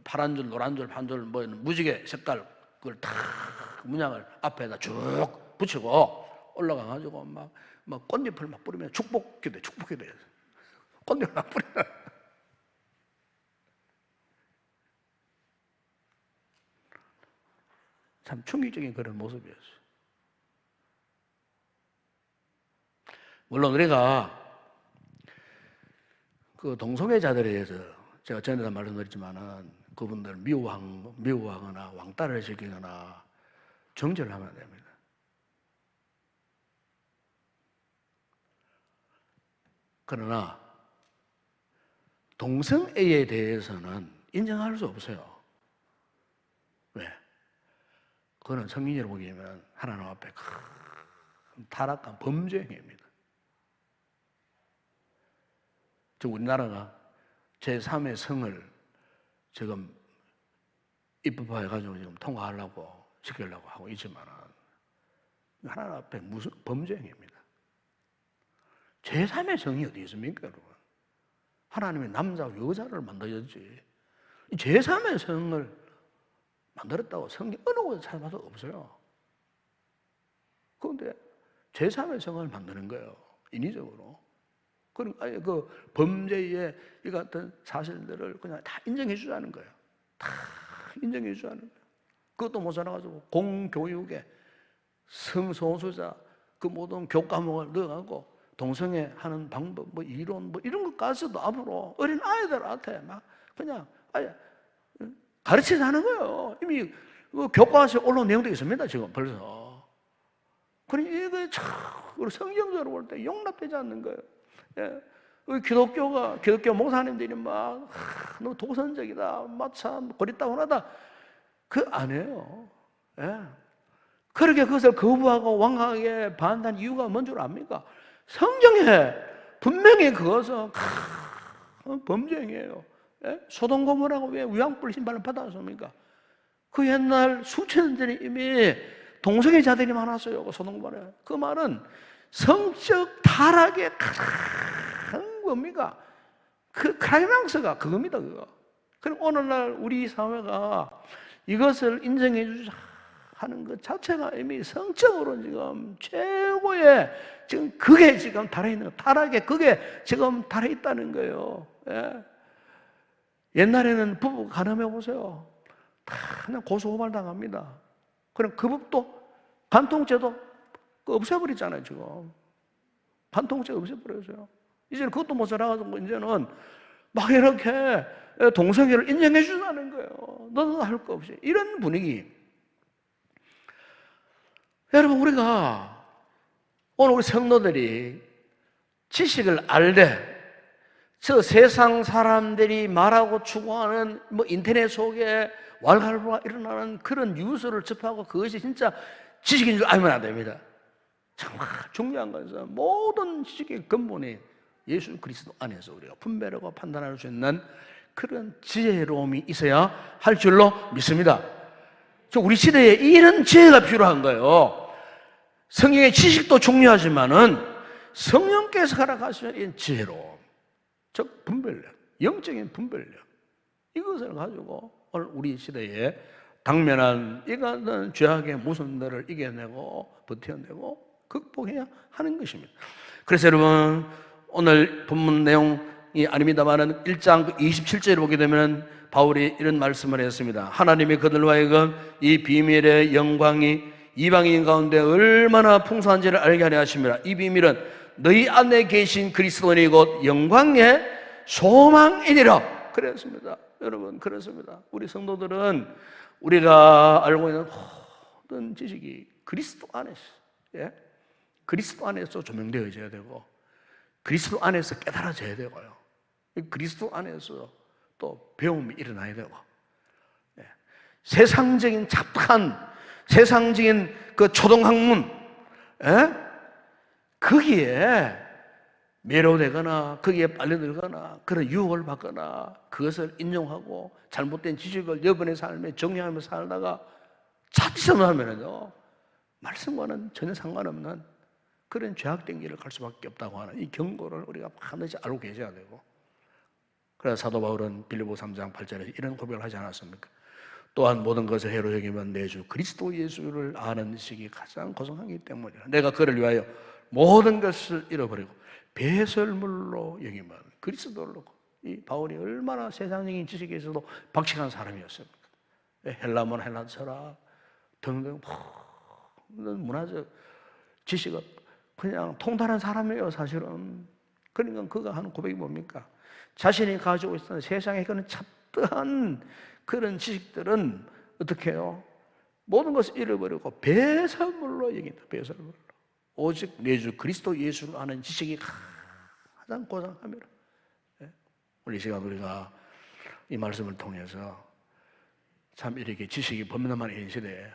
파란 줄, 노란 줄, 반 줄 무지개 색깔 그걸 탁 문양을 앞에다 쭉 붙이고 올라가가지고 막 꽃잎을 막 뿌리면 축복기도해. 꽃잎을 막 뿌리면 참 충격적인 그런 모습이었어요. 물론 우리가 그 동성애자들에 대해서 제가 전에도 말씀드렸지만은 그분들 미워하거나 왕따를 시키거나 정죄를 하면 안 됩니다. 그러나 동성애에 대해서는 인정할 수 없어요. 왜? 그거는 성경으로 보기에는 하나님 앞에 큰 타락한 범죄 행위입니다. 지금 우리나라가 제3의 성을 지금 입법화해가지고 지금 통과하려고 시키려고 하고 있지만은 하나님 앞에 무슨 범죄 행위입니다. 제3의 성이 어디 있습니까, 여러분? 하나님이 남자와 여자를 만드셨지. 제3의 성을 만들었다고 성경 어느 곳에 찾아봐도 없어요. 그런데 제3의 성을 만드는 거예요. 인위적으로. 그러니까 그 범죄의 이 같은 사실들을 그냥 다 인정해 주자는 거예요. 다 인정해 주자는 거예요. 그것도 모자라가지고 공교육에 성소수자 그 모든 교과목을 넣어가고 동성애 하는 방법, 이론, 이런 것까지도 앞으로 어린 아이들한테 막 그냥 아예 가르치자는 거예요. 이미 그 교과서에 올라온 내용도 있습니다, 지금 벌써. 그러니 이게 참, 성경적으로 볼 때 용납되지 않는 거예요. 예. 기독교 목사님들이 막, 너무 도선적이다, 참, 고리따분하다. 그 아니에요. 예. 그렇게 그것을 거부하고 왕하게 반대한 이유가 뭔 줄 압니까? 성경에 분명히 그것은 범죄행위예요. 예? 소돔 고모라고 왜 위안불 심판을 받았습니까? 그 옛날 수천 년 전에 이미 동성애자들이 많았어요. 소돔 고모래. 그 말은 성적 타락의 큰 겁니까? 그 클라이막스가 그겁니다, 그거. 그럼 오늘날 우리 사회가 이것을 인정해 주자 하는 것 자체가 이미 성적으로 지금 최고의 지금 그게 지금 달아있는 거, 타락의 그게 지금 달아있다는 거예요. 예. 옛날에는 부부 가늠해 보세요. 다 그냥 고소고발 당합니다. 그럼 그 법도 간통죄도 없애버리잖아요. 지금 간통죄 없애버려서요. 이제는 그것도 못 살아가지고 이제는 막 이렇게 동성애를 인정해 주자는 거예요. 너도 할 거 없이. 이런 분위기. 여러분, 우리가 오늘 우리 성도들이 지식을 알되 저 세상 사람들이 말하고 추구하는 뭐 인터넷 속에 왈가왈부가 일어나는 그런 뉴스를 접하고 그것이 진짜 지식인 줄 알면 안 됩니다. 정말 중요한 것은 모든 지식의 근본이 예수 그리스도 안에서 우리가 분별하고 판단할 수 있는 그런 지혜로움이 있어야 할 줄로 믿습니다. 우리 시대에 이런 지혜가 필요한 거예요. 성경의 지식도 중요하지만은 성령께서 가라가시는 지혜로움, 즉 분별력, 영적인 분별력, 이것을 가지고 오늘 우리 시대에 당면한 이가는 죄악의 모순들을 이겨내고 버텨내고 극복해야 하는 것입니다. 그래서 여러분, 오늘 본문 내용이 아닙니다만은 1장 27절에 보게 되면 바울이 이런 말씀을 했습니다. 하나님이 그들로 하여금 이 비밀의 영광이 이방인 가운데 얼마나 풍성한지를 알게 하려 하심이라. 이 비밀은 너희 안에 계신 그리스도인이 곧 영광의 소망이니라. 그랬습니다. 여러분, 그렇습니다. 우리 성도들은 우리가 알고 있는 모든 지식이 그리스도 안에서, 그리스도 안에서 조명되어져야 되고 그리스도 안에서 깨달아져야 되고요. 그리스도 안에서 또 배움이 일어나야 되고, 세상적인 잡한 세상적인 그 초등학문, 거기에 매료되거나 거기에 빨려들거나 그런 유혹을 받거나 그것을 인용하고 잘못된 지식을 여러분의 삶에 정리하며 살다가 자칫 하면은요, 말씀과는 전혀 상관없는 그런 죄악된 길을 갈 수밖에 없다고 하는 이 경고를 우리가 반드시 알고 계셔야 되고, 그래서 사도 바울은 빌립보 3장 8절에 이런 고백을 하지 않았습니까? 또한 모든 것을 해로 여기면 내 주 그리스도 예수를 아는 식이 가장 고상하기 때문이라. 내가 그를 위하여 모든 것을 잃어버리고 배설물로 여기면 그리스도를 놓고. 이 바울이 얼마나 세상적인 지식에서도 박식한 사람이었습니까? 헬라문, 헬라 철학 등등 모든 문화적 지식을 그냥 통달한 사람이에요, 사실은. 그러니까 그가 하는 고백이 뭡니까? 자신이 가지고 있었던 세상의 그런 잡다한 그런 지식들은 어떻게 해요? 모든 것을 잃어버리고 배설물로 여긴다. 배설물로. 오직 내 주 그리스도 예수를 아는 지식이 가장 고상함이라. 오늘 이 시간 우리가 이 말씀을 통해서 참 이렇게 지식이 범람한 이 시대에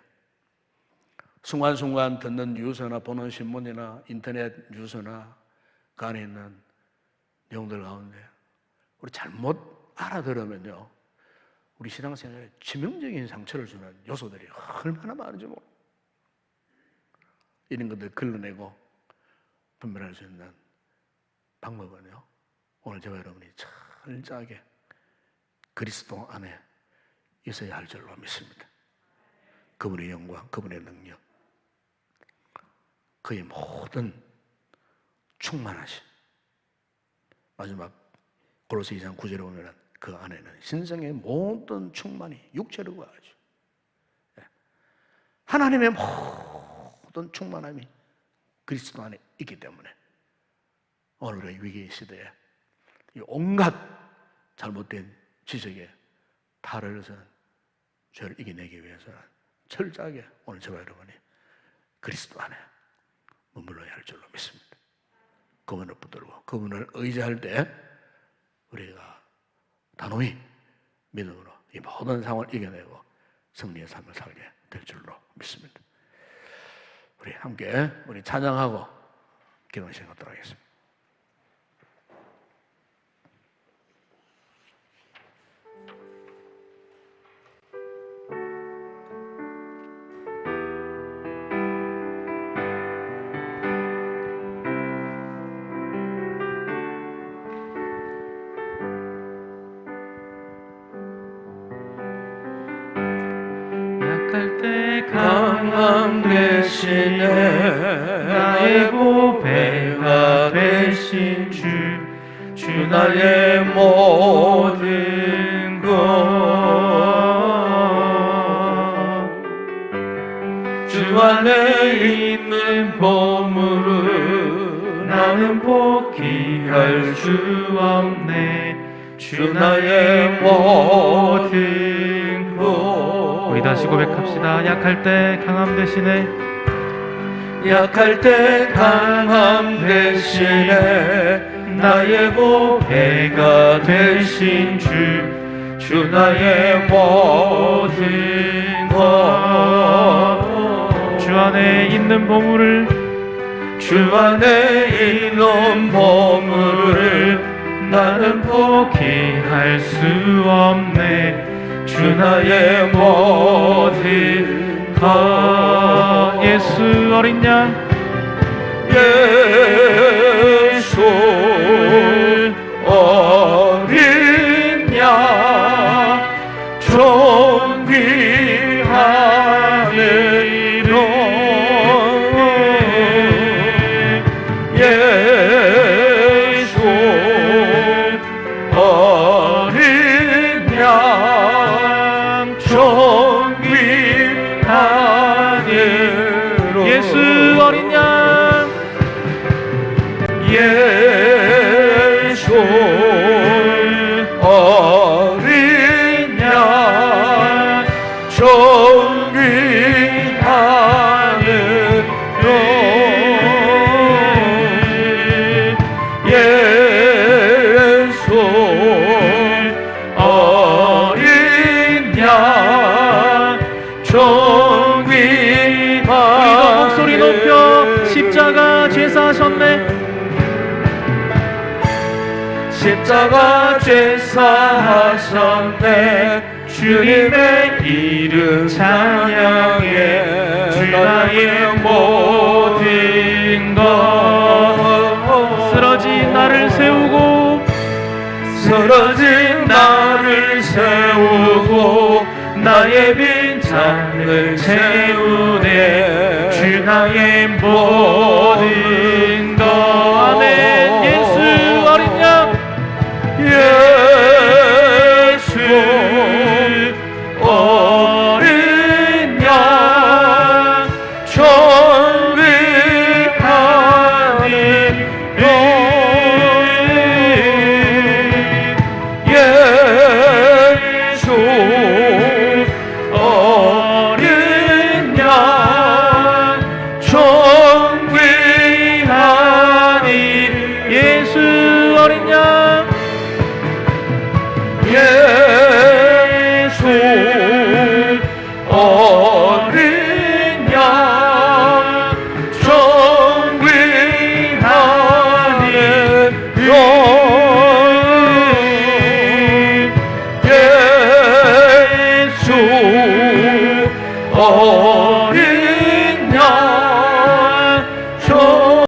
순간순간 듣는 뉴스나 보는 신문이나 인터넷 뉴스나 그 안에 있는 내용들 가운데 우리 잘못 알아들으면요, 우리 신앙생활에 치명적인 상처를 주는 요소들이 얼마나 많은지 모르. 이런 것들 걸러내고 분별할 수 있는 방법은요, 오늘 저와 여러분이 철저하게 그리스도 안에 있어야 할 줄로 믿습니다. 그분의 영광, 그분의 능력, 그의 모든 충만하신, 마지막 골로새 2장 9절에 보면 그 안에는 신성의 모든 충만이 육체로 구하죠. 하나님의 모든 충만함이 그리스도 안에 있기 때문에 오늘 우리 위기 시대에 이 온갖 잘못된 지식에 탈을 해서 죄를 이겨내기 위해서는 철저하게 오늘 저와 여러분이 그리스도 안에 머물러야 할 줄로 믿습니다. 그분을 붙들고 그분을 의지할 때 우리가 단호히 믿음으로 이 모든 상황을 이겨내고 승리의 삶을 살게 될 줄로 믿습니다. 우리 함께 우리 찬양하고 기도 시간 갖도록 하겠습니다. 강함 되시네 나의 보배가 되신 주 나의 모든 것 안에 있는 보물을 나는 포기할 수 없네. 주 나의 모든 것. 우리 다시 고백합시다. 약할 때 강함 대신에, 약할 때 강함 대신에 나의 보배가 되신 주 나의 모든 것. 주 안에 있는 보물을, 주 안에 있는 보물을 나는 포기할 수 없네. 주 나의 모든 것. 예수 어린 양, 예수 어린 양 존귀하네. 예수 어린 양 존귀하네. 예수 어린 양, 예수 어린 양 존귀하네. 예수 어린 양 존귀하네. 우리가 목소리 높여 십자가 죄사하셨네. 십자가 죄사하셨네. 주님의 이름 찬양해. 주 나의 모든 것. 쓰러진 나를 세우고, 쓰러진 나를 세우고 나의 빈잔을 채우네. 주 나의 모든 것. 아멘. 예수 어린 양, 예수 어린 양 존귀하네. 예수 어린 양 존귀하니. 예수 어린 양, 예수 어린 양 존귀하니. 예수 어린 양 존귀하니라.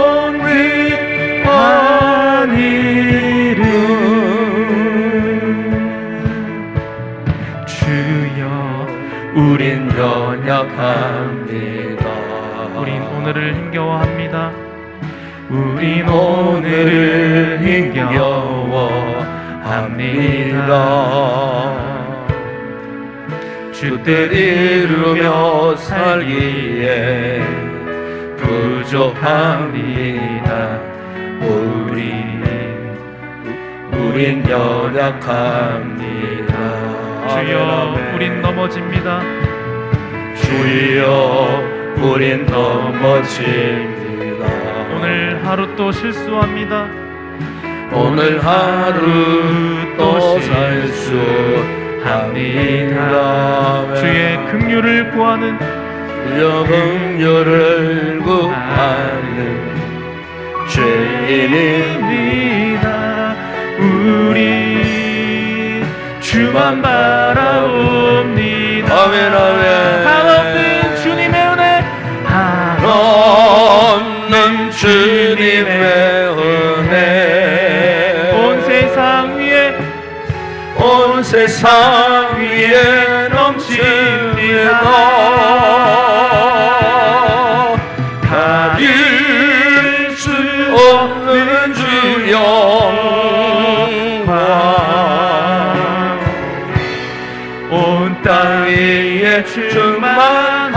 주여 우린 연약합니다. 우린 오늘을 힘겨워합니다. 우린 오늘을 힘겨워합니다. 주 뜻 이루며 살기에 부족합니다. 우린 연약합니다. 주여 우린 넘어집니다. 주여 우린 넘어집니다. 오늘 하루 또 실수합니다. 오늘 하루 또 살 수 합니다. 주의 긍휼을 구하는, 주의 긍휼을 구하는 죄인입니다. 우리 주만 바라옵니다. 아멘 아멘. 한없는 주님의 은혜, 한없는 주님의 은혜 온 세상 위에 넘칩니다. 가릴 수 없는 주 영광 온 땅 위에 충만합니다.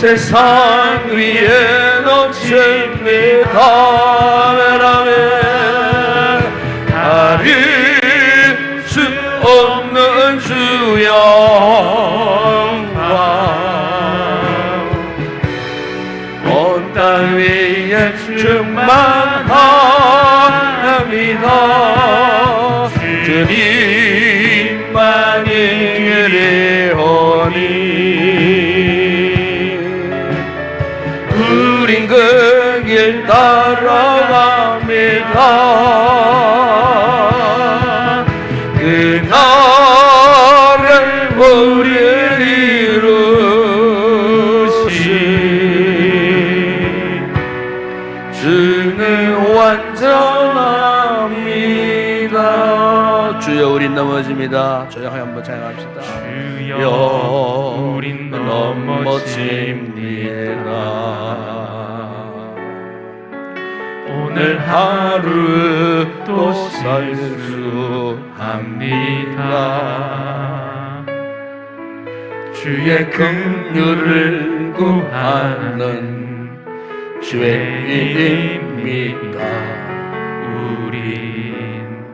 세상 위에 넘칩니다. 아멘. 가릴 수 없는 주 영광 온 땅 위에 충만합니다. 주님만이 이리오니 우린 그 길 따라갑니다. 그날을 우리를 이루신 주는 완전합니다. 주여 우린 넘어집니다. 조용하게 한번 찬양합시다. 주여 우린 넘어집니다. 오늘 하루 또 실수합니다. 주의 긍휼을 구하는 죄인입니다. 우린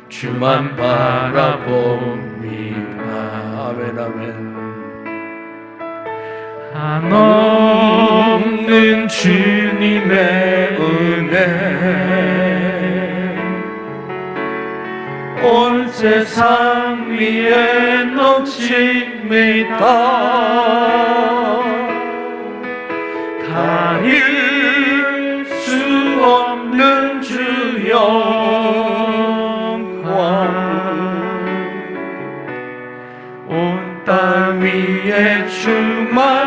주만 바라봅니다. 아멘. 한없는 주님의 은혜 온 세상 위에 넘칩니다. 가릴 수 없는 주 영광 온 땅 위에 충만합니다.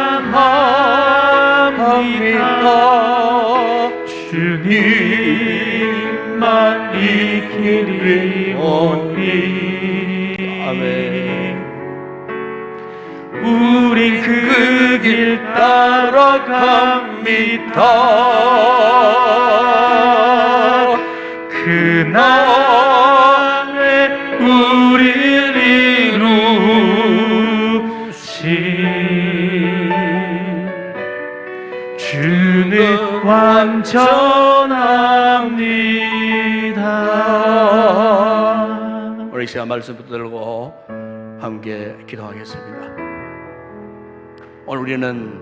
주님만 이 길이 오니 아멘. 우린 그 길 따라갑니다. 그날에 우리를 이루신 주는 완전합니다. 우리 시간 말씀 붙들고 함께 기도하겠습니다. 오늘 우리는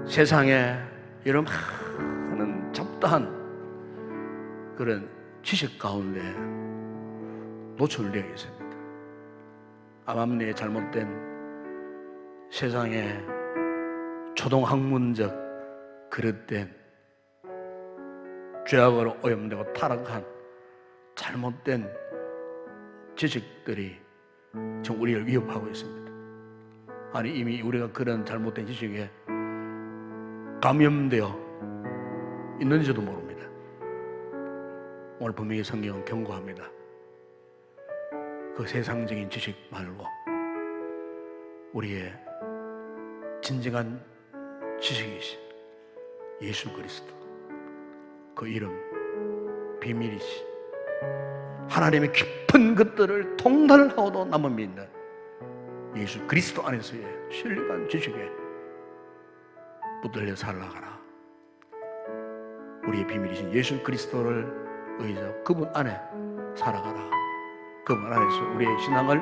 세상에 이런 많은 잡다한 그런 지식 가운데 노출되어 있습니다. 암암리에 잘못된 세상에 초동학문적 그릇된 죄악으로 오염되고 타락한 잘못된 지식들이 지금 우리를 위협하고 있습니다. 아니 이미 우리가 그런 잘못된 지식에 감염되어 있는지도 모릅니다. 오늘 분명히 성경은 경고합니다. 그 세상적인 지식 말고 우리의 진정한 지식이신 예수 그리스도, 그 이름 비밀이신 하나님의 깊은 것들을 통달하고도 남아 믿는 예수 그리스도 안에서의 신령한 지식에 붙들려 살아가라. 우리의 비밀이신 예수 그리스도를 의지하 그분 안에 살아가라. 그분 안에서 우리의 신앙을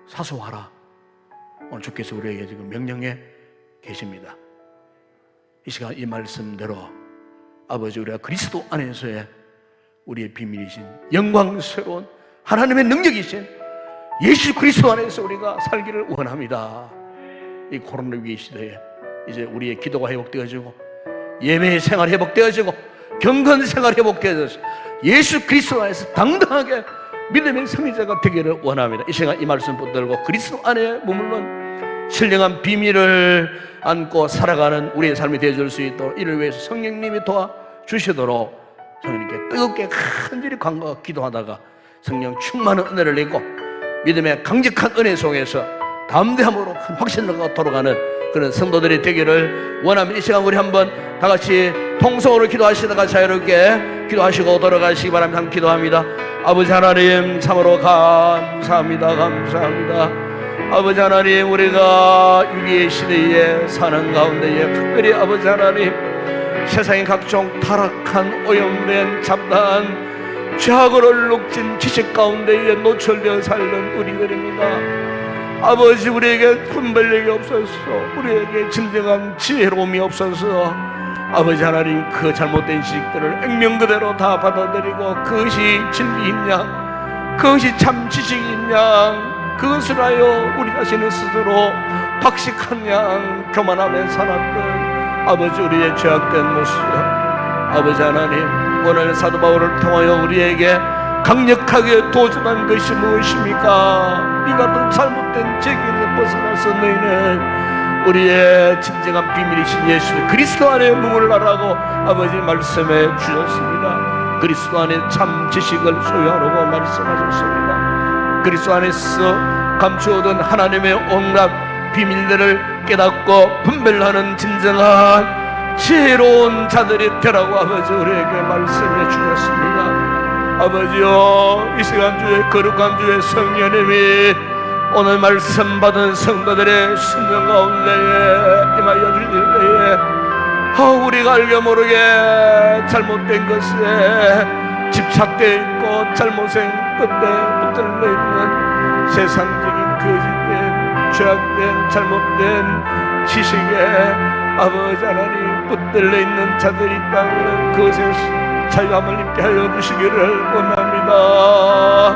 사수하라. 오늘 주께서 우리에게 지금 명령해 계십니다. 이 시간 이 말씀대로 아버지 우리가 그리스도 안에서의 우리의 비밀이신 영광스러운 하나님의 능력이신 예수 그리스도 안에서 우리가 살기를 원합니다. 이 코로나 위기 시대에 이제 우리의 기도가 회복되어지고 예배의 생활 회복되어지고 경건 생활 회복되어져서 예수 그리스도 안에서 당당하게 믿음의 승리자가 되기를 원합니다. 이 시간 이 말씀 붙들고 그리스도 안에 머물는 신령한 비밀을 안고 살아가는 우리의 삶이 되어줄 수 있도록 이를 위해서 성령님이 도와주시도록 성령님께 뜨겁게 간절히 간구하고 기도하다가 성령 충만한 은혜를 내고 믿음의 강력한 은혜 속에서 담대함으로 큰 확신을 갖고 돌아가는 그런 성도들이 되기를 원합니다. 이 시간 우리 한번 다 같이 통성으로 기도하시다가 자유롭게 기도하시고 돌아가시기 바랍니다. 함께 기도합니다. 아버지 하나님 참으로 감사합니다. 감사합니다. 아버지 하나님, 우리가 위기의 시대에 사는 가운데에 특별히 아버지 하나님, 세상의 각종 타락한 오염된 잡다한 죄악으로 얼룩진 지식 가운데에 노출되어 살던 우리들입니다. 아버지, 우리에게 분별력이 없어서, 우리에게 진정한 지혜로움이 없어서 아버지 하나님, 그 잘못된 지식들을 액면 그대로 다 받아들이고 그것이 진리인 양, 그것이 참 지식인 양, 그것을 하여 우리 자신을 스스로 박식한 양 교만하며 살았던 아버지, 우리의 죄악된 모습, 아버지 하나님, 오늘 사도 바울을 통하여 우리에게 강력하게 도전한 것이 무엇입니까? 이 같은 잘못된 죄에서 벗어나서 너희는 우리의 진정한 비밀이신 예수 그리스도 안에 머물라라고 아버지 말씀해 주셨습니다. 그리스도 안에 참 지식을 소유하라고 말씀하셨습니다. 그리스도 안에서 감추어둔 하나님의 온갖 비밀들을 깨닫고 분별하는 진정한 지혜로운 자들이 되라고 아버지 우리에게 말씀해 주셨습니다. 아버지여, 이 시간 주의 거룩한 주의 성령님이 오늘 말씀 받은 성도들의 심령 가운데에 임하여 주실 때에 우리가 알게 모르게 잘못된 것에 집착되어 있고 잘못된 뜻에 붙들려 있는 세상적인 거짓된 죄악된 잘못된 지식에 아버지 하나님 붙들려 있는 자들이 있다면 그것에서 자유함을 입게 하여 주시기를 원합니다.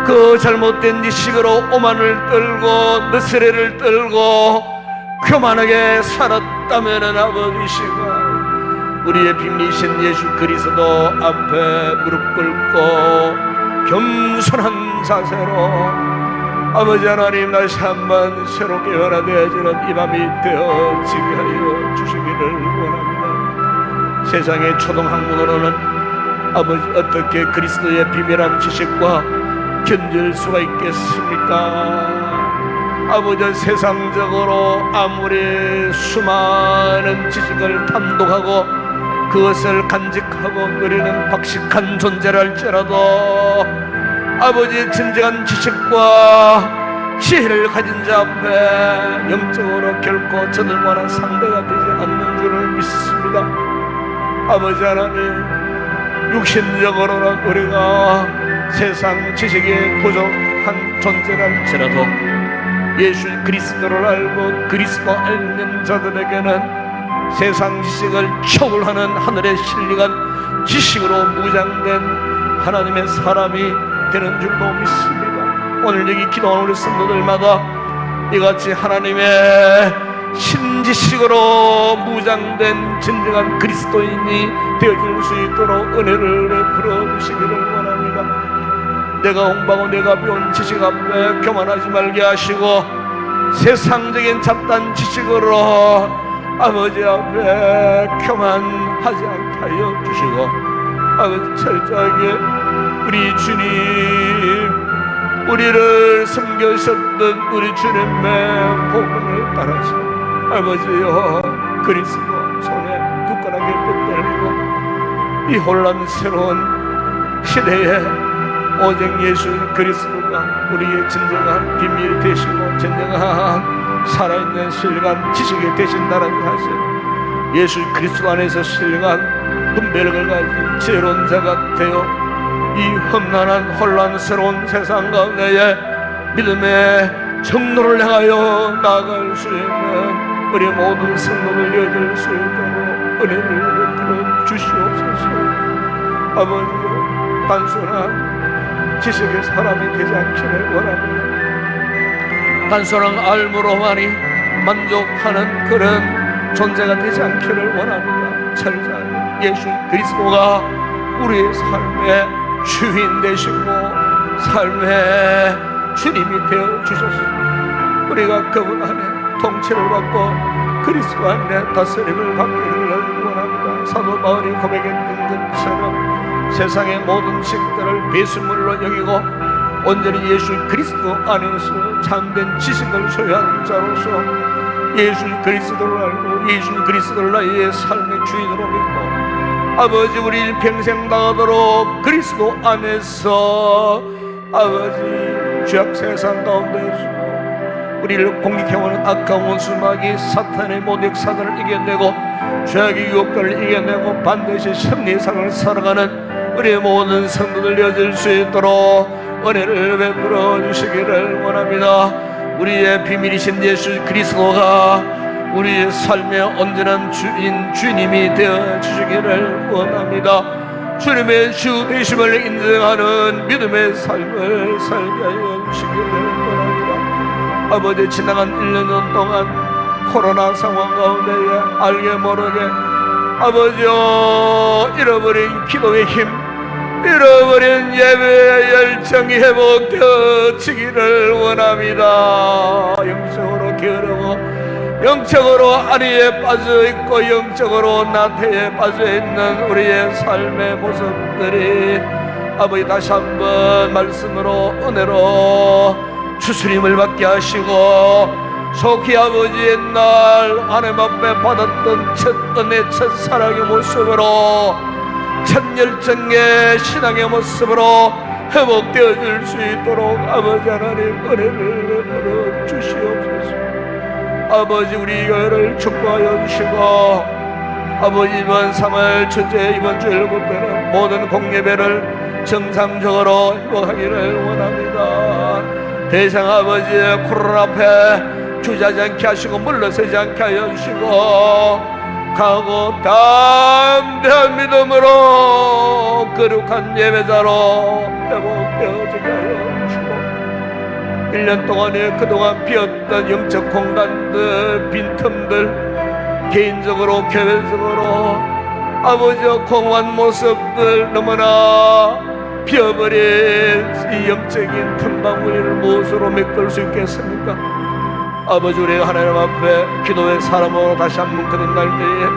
그 잘못된 지식으로 오만을 떨고 느스레를 떨고 교만하게 살았다면 아버지 시간 우리의 비밀이신 예수 그리스도 앞에 무릎 꿇고 겸손한 자세로 아버지 하나님 다시 한번 새롭게 변화되어지는 이 밤이 되어지게 하여 주시기를 원합니다. 세상의 초등학문으로는 아버지 어떻게 그리스도의 비밀한 지식과 견딜 수가 있겠습니까? 아버지, 세상적으로 아무리 수많은 지식을 탐독하고 그것을 간직하고 누리는 박식한 존재를 할지라도 아버지, 진정한 지식과 지혜를 가진 자 앞에 영적으로 결코 저들만한 상대가 되지 않는 줄을 믿습니다. 아버지 하나님, 육신적으로는 우리가 세상 지식에 부족한 존재랄지라도 예수 그리스도를 알고 그리스도 알는 자들에게는 세상 지식을 초월하는 하늘의 신령한 지식으로 무장된 하나님의 사람이 되는 줄로 믿습니다. 오늘 여기 기도하는 우리 성도들마다 이같이 하나님의 신지식으로 무장된 진정한 그리스도인이 되어질 수 있도록 은혜를 베풀어 주시기를 원합니다. 내가 공부하고 내가 배운 지식 앞에 교만하지 말게 하시고 세상적인 잡다한 지식으로 아버지 앞에 교만하지 않게 하여 주시고 아버지 철저하게 우리 주님, 우리를 섬겨주셨던 우리 주님의 복음을 따라서 아버지여 그리스도 손에 굳건하게 붙들리고 이 혼란스러운 시대에 오직 예수 그리스도가 우리의 진정한 비밀이 되시고 진정한 살아있는 신령한 지식이 되신다는 사실, 예수 그리스도 안에서 신령한 분별력을 가진 지혜로운 자가 되어 이 험난한 혼란스러운 세상 가운데에 믿음의 정로를 향하여 나아갈 수 있는 우리 모든 성도를 이어질 수 있도록 은혜를 베풀어 주시옵소서. 아버지, 단순한 지식의 사람이 되지 않기를 원합니다. 단순한 알므로만이 만족하는 그런 존재가 되지 않기를 원합니다. 철저하게 예수 그리스도가 우리의 삶의 주인 되시고 삶의 주님이 되어 주셨습니다. 우리가 그분 안에 통치를 받고 그리스도 안에 다스림을 받기를 원합니다. 사도 바울이 고백했던 것처럼 세상의 모든 지식들을 배수물로 여기고 온전히 예수 그리스도 안에서 참된 지식을 소유한 자로서 예수 그리스도를 알고 예수 그리스도를 나의 삶의 주인으로 믿고 아버지, 우리 평생 나가도록 그리스도 안에서 아버지 죄악 세상 가운데서 우리를 공격해오는 악한 원수마귀 사탄의 모든 역사들을 이겨내고 죄악의 유혹들을 이겨내고 반드시 승리의 삶을 살아가는 우리의 모든 성도들 되어질 수 있도록 은혜를 베풀어 주시기를 원합니다. 우리의 비밀이신 예수 그리스도가 우리의 삶의 온전한 주님이 되어 주시기를 원합니다. 주님의 주 되심을 인정하는 믿음의 삶을 살게 하여 주시기를 원합니다. 아버지, 지나간 1년 동안 코로나 상황 가운데에 알게 모르게 아버지여 잃어버린 기도의 힘, 잃어버린 예배의 열정이 회복되어지기를 원합니다. 영적으로 게으르고 영적으로 안위에 빠져있고 영적으로 나태에 빠져있는 우리의 삶의 모습들이 아버지 다시 한번 말씀으로 은혜로 추스림을 받게 하시고 속히 아버지 옛날 하나님 앞에 받았던 첫 은혜 첫 사랑의 모습으로 첫 열정의 신앙의 모습으로 회복되어질 수 있도록 아버지 하나님 은혜를 베풀어 주시옵소서. 아버지, 우리 교회를 축복하여 주시고 아버지 이번 3월 첫째 이번 주일부터는 모든 공예배를 정상적으로 회복하기를 원합니다. 대상 아버지의 코로나 앞에 주저하지 않게 하시고 물러서지 않게 하여 주시고 가고 담대한 믿음으로 거룩한 예배자로 회복되어지게 하여 주시고 1년 동안에 그동안 비었던 영적 공간들, 빈틈들, 개인적으로 교회적으로 아버지의 공허한 모습들, 너무나 비어버린 이 영적인 틈바구니를 무엇으로 메꿀 수 있겠습니까? 아버지, 우리가 하나님 앞에 기도의 사람으로 다시 한번 거듭날 때에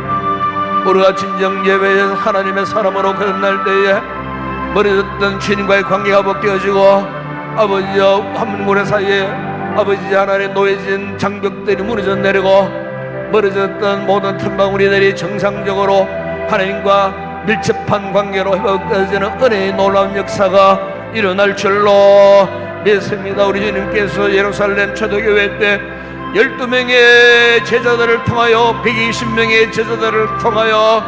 우리가 진정 예배의 하나님의 사람으로 거듭날 때에 멀어졌던 주님과의 관계가 복되어지고 아버지여 한 모래 사이에 아버지 하나님의 놓여진 장벽들이 무너져 내리고 멀어졌던 모든 틈바구니들이 정상적으로 하나님과 밀접한 관계로 회복되어지는 은혜의 놀라운 역사가 일어날 줄로 믿습니다. 우리 주님께서 예루살렘 초대교회 때 12명의 제자들을 통하여 120명의 제자들을 통하여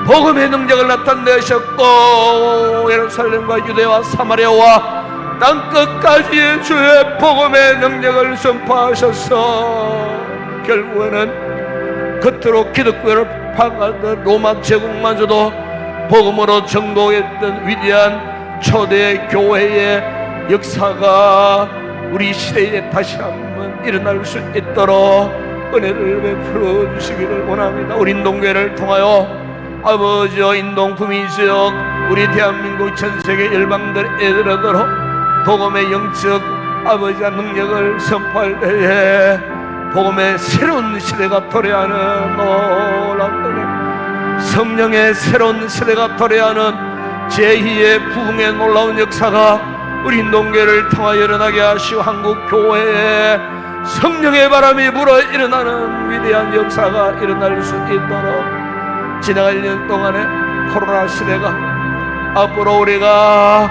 복음의 능력을 나타내셨고 예루살렘과 유대와 사마리아와 땅끝까지 주의 복음의 능력을 선포하셔서 결국에는 겉으로 기독교를 파가던 로마 제국마저도 복음으로 정복했던 위대한 초대 교회의 역사가 우리 시대에 다시 한번 일어날 수 있도록 은혜를 베풀어 주시기를 원합니다. 우리 인동교회를 통하여 아버지여 인동 구미지역 우리 대한민국 전세계 열방들에 이르도록 복음의 영적 아버지의 능력을 선포할 때에 복음의 새로운 시대가 도래하는 놀라운 은혜, 성령의 새로운 시대가 도래하는 제2의 부흥의 놀라운 역사가 우리 인동교회를 통하여 일어나게 하시고 한국교회에 성령의 바람이 불어 일어나는 위대한 역사가 일어날 수 있도록 지나갈 1년 동안의 코로나 시대가 앞으로 우리가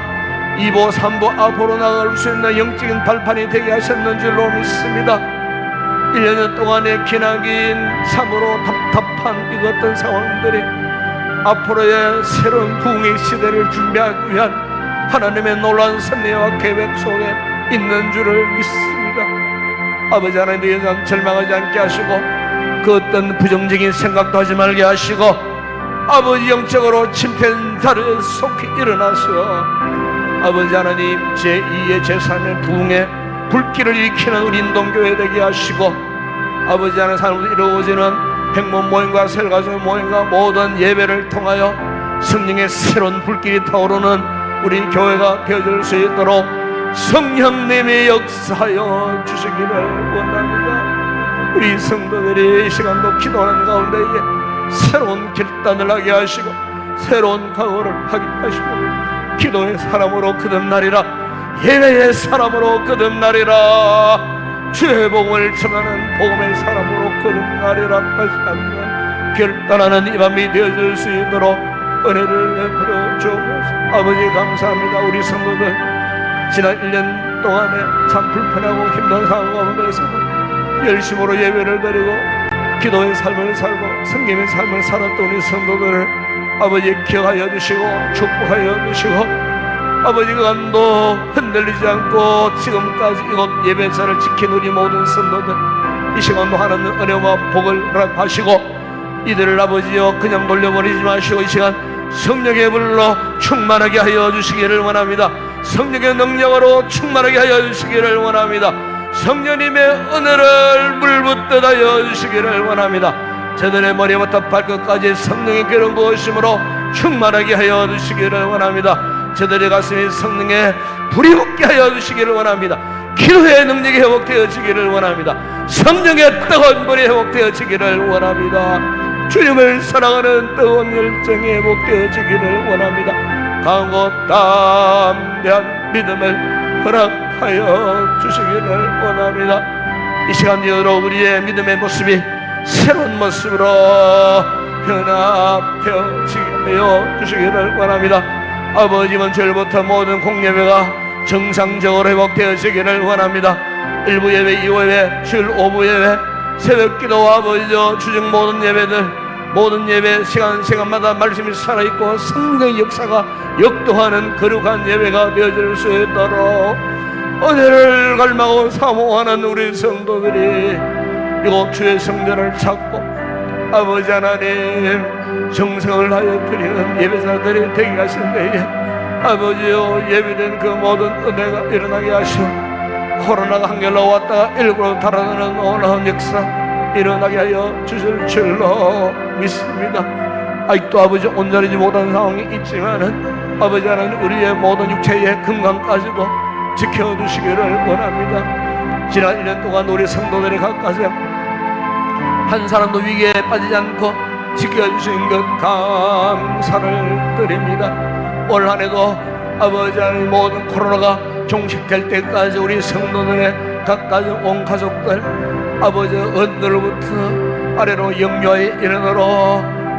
2보 3보 앞으로 나갈 수 있는 영적인 발판이 되게 하셨는 줄로 믿습니다. 1년 동안의 기나긴 참으로 답답한 이 같은 상황들이 앞으로의 새로운 부흥의 시대를 준비하기 위한 하나님의 놀라운 섭리와 계획 속에 있는 줄을 믿습니다. 아버지 하나님, 더 이상 절망하지 않게 하시고 그 어떤 부정적인 생각도 하지 말게 하시고 아버지 영적으로 침팬자리에 속히 일어나서 아버지 하나님 제2의 제3의 부흥의 불길을 일으키는 우리 인동교회 되게 하시고 아버지 하나님 삶으로 이루어지는 행문 모임과 설가족 모임과 모든 예배를 통하여 성령의 새로운 불길이 타오르는 우리 교회가 되어질 수 있도록 성령님이 역사하여 주시기를 원합니다. 우리 성도들이 이 시간도 기도하는 가운데에 새로운 결단을 하게 하시고 새로운 각오를 하게 하시고 기도의 사람으로 거듭나리라, 예배의 사람으로 거듭나리라, 주의 복음을 전하는 복음의 사람으로 거듭나리라. 다시 한번 결단하는 이 밤이 되어질 수 있도록 은혜를 베풀어 주옵소서. 아버지 감사합니다. 우리 성도들 지난 1년 주일 동안에 참 불편하고 힘든 상황 가운데서도 열심으로 예배를 드리고 기도의 삶을 살고 성김의 삶을 살았던 우리 성도들을 아버지 기억하여 주시고 축복하여 주시고 아버지 그간도 흔들리지 않고 지금까지 이곳 예배자를 지킨 우리 모든 성도들 이 시간도 하나님 은혜와 복을 허락하시고 이들을 아버지여 그냥 돌려버리지 마시고 이 시간 성령의 불로 충만하게 하여 주시기를 원합니다. 성령의 능력으로 충만하게 하여 주시기를 원합니다. 성령님의 은혜를 물붓듯 하여 주시기를 원합니다. 저들의 머리부터 발끝까지 성령의 기름 부으심으로 충만하게 하여 주시기를 원합니다. 저들의 가슴에 성령의 불이 붙게 하여 주시기를 원합니다. 기도의 능력이 회복되어지기를 원합니다. 성령의 뜨거운 불이 회복되어지기를 원합니다. 주님을 사랑하는 뜨거운 열정이 회복되어지기를 원합니다. 강고 담대한 믿음을 허락하여 주시기를 원합니다. 이 시간 여러 우리의 믿음의 모습이 새로운 모습으로 변화되어지게 하여 주시기를 원합니다. 아버지 먼저부터 모든 공예배가 정상적으로 회복되어지기를 원합니다. 일부 예배, 이후 예배, 주일 오후 예배, 새벽기도 아버지여 주중 모든 예배들 모든 예배 시간마다 말씀이 살아있고 성령의 역사가 역동하는 거룩한 예배가 되어질 수 있도록 은혜를 갈망하고 사모하는 우리 성도들이 이곳 주의 성전을 찾고 아버지 하나님 정성을 하여 드리는 예배자들이 되게 하신 때에 아버지여 예비된 그 모든 은혜가 일어나게 하시오. 코로나가 한결로 왔다가 일부러 달아나는 놀라운 역사 일어나게 하여 주실 줄로 믿습니다. 아직도 아버지 온전하지 못한 상황이 있지만은 아버지 하나님 우리의 모든 육체의 건강까지도 지켜주시기를 원합니다. 지난 1년 동안 우리 성도들이 각각 한 사람도 위기에 빠지지 않고 지켜주신 것 감사를 드립니다. 올 한해도 아버지 하나님 모든 코로나가 종식될 때까지 우리 성도들의 각각 온 가족들 아버지 언들로부터 아래로 영유아에 이르도록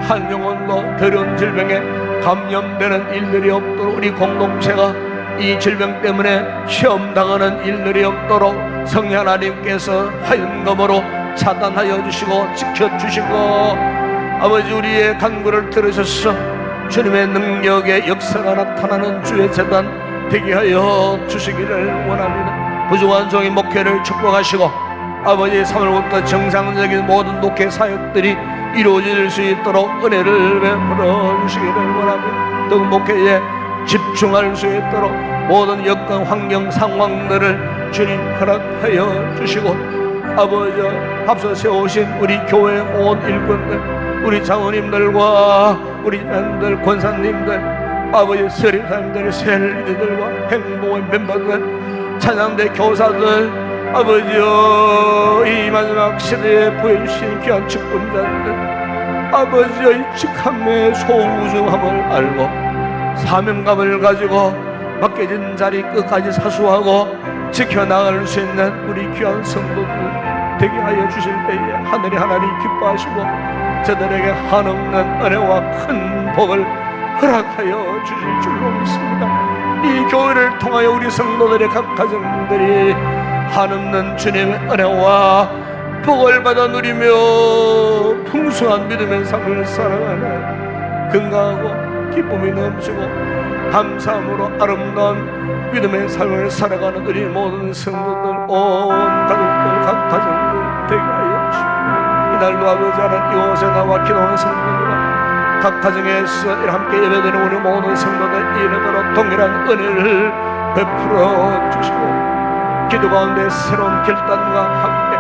한 영혼도 더러운 질병에 감염되는 일들이 없도록 우리 공동체가 이 질병 때문에 시험당하는 일들이 없도록 성령 하나님께서 하얀검으로 차단하여 주시고 지켜주시고 아버지 우리의 간구를 들으셔서 주님의 능력의 역사가 나타나는 주의 재단 되게 하여 주시기를 원합니다. 부족한 종의 목회를 축복하시고 아버지의 3월부터 정상적인 모든 목회 사역들이 이루어질 수 있도록 은혜를 베풀어 주시기를 원합니다. 또 목회에 집중할 수 있도록 모든 여건 환경 상황들을 주님 허락하여 주시고 아버지 앞서 세우신 우리 교회 온 일꾼들 우리 장로님들과 우리 랜들 권사님들 아버지 세리사님들 셀리들과 행복의 멤버들 찬양대 교사들 아버지여 이 마지막 시대에 보여주신 귀한 축복자들 아버지여 이 직함의 소우중함을 알고 사명감을 가지고 맡겨진 자리 끝까지 사수하고 지켜나갈 수 있는 우리 귀한 성도들 되게 하여 주실 때에 하늘이 하나님 기뻐하시고 저들에게 한없는 은혜와 큰 복을 허락하여 주실 줄로 믿습니다. 이 교회를 통하여 우리 성도들의 각 가정들이 한없는 주님의 은혜와 복을 받아 누리며 풍성한 믿음의 삶을 살아가는 건강하고 기쁨이 넘치고 감사함으로 아름다운 믿음의 삶을 살아가는 우리 모든 성도들 온 가족들 각 가정들 되게 하여 주시고 이날도 아버지 하나님 이곳에 나와 기도하는 성도들과 각 가정에서 함께 예배드리는 우리 모든 성도들 이르도록 동일한 은혜를 베풀어 주시고 기도 가운데 새로운 결단과 함께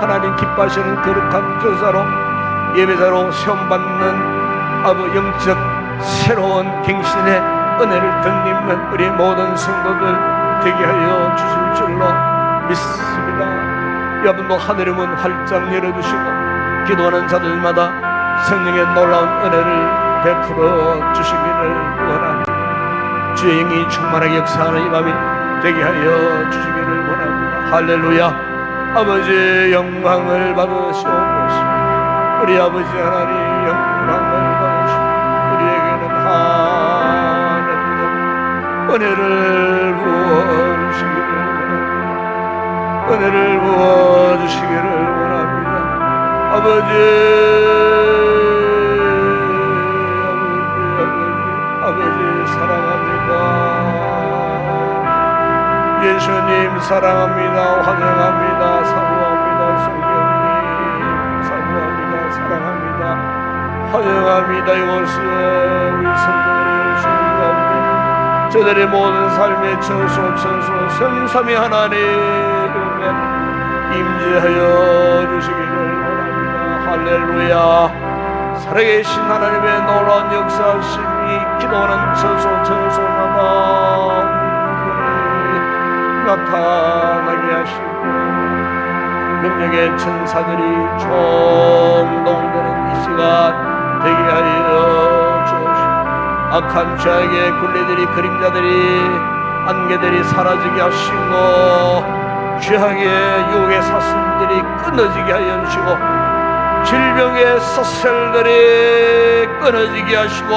하나님 기뻐하시는 거룩한 교사로 예배자로 시험받는 아버 영적 새로운 갱신의 은혜를 덧입는 우리 모든 성도들 되게 하여 주실 줄로 믿습니다. 여러분도 하늘의 문 활짝 열어주시고 기도하는 자들마다 성령의 놀라운 은혜를 베풀어 주시기를 원합니다. 주의 영이 충만하게 역사하는 이 밤이 되게 하여 주시기를 원합니다. 할렐루야. 아버지의 영광을 받으시옵소서. 우리 아버지 하나님 영광을 받으시옵소서. 우리에게는 하나님 은혜를 부어주시기를 은혜를 부어주시기를 원합니다. 아버지, 아버지 사랑합니다. 예수님 사랑합니다. 환영합니다. 사모합니다. 성령님 사모합니다. 사랑합니다. 환영합니다. 이곳에 우리 성령의 주님 가운데 저들의 모든 삶의 처소 성삼위 하나님 임재하여 주시기를 원합니다. 할렐루야. 살아계신 하나님의 놀라운 역사심이 기도하는 처소마다 나타나게 하시고 명령의 천사들이 총동되는 이 시간 되게 하여 주옵시고 악한 죄악의 굴레들이 그림자들이 안개들이 사라지게 하시고 죄악의 유혹의 사슬들이 끊어지게 하여 주시고 질병의 사슬들이 끊어지게 하시고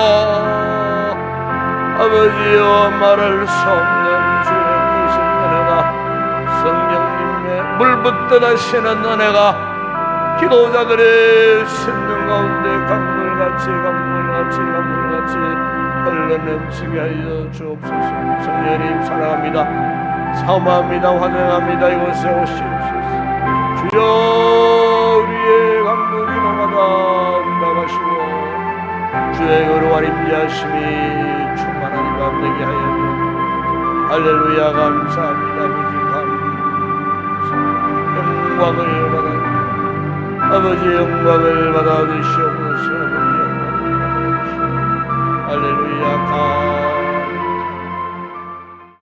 아버지여 말할 수 없는 주의 크신 은혜가 성령님의 물붓듯 하시는 은혜가 기도자들의 생명 가운데 강물같이 흘러넘치게 하여 주옵소서. 성령님 사랑합니다. 사모합니다. 환영합니다. 이곳에 오시옵소서. 주여 우리의 강도 기도마다 응답하시고 주의 의로와 임재하심이 충만한 이 밤 되게 하여 주옵소서. 할렐루야. 감사합니다. 아버지 영광을 받아 주시옵소서. 아버지 영광을 받아 주시옵소서. 할렐루야.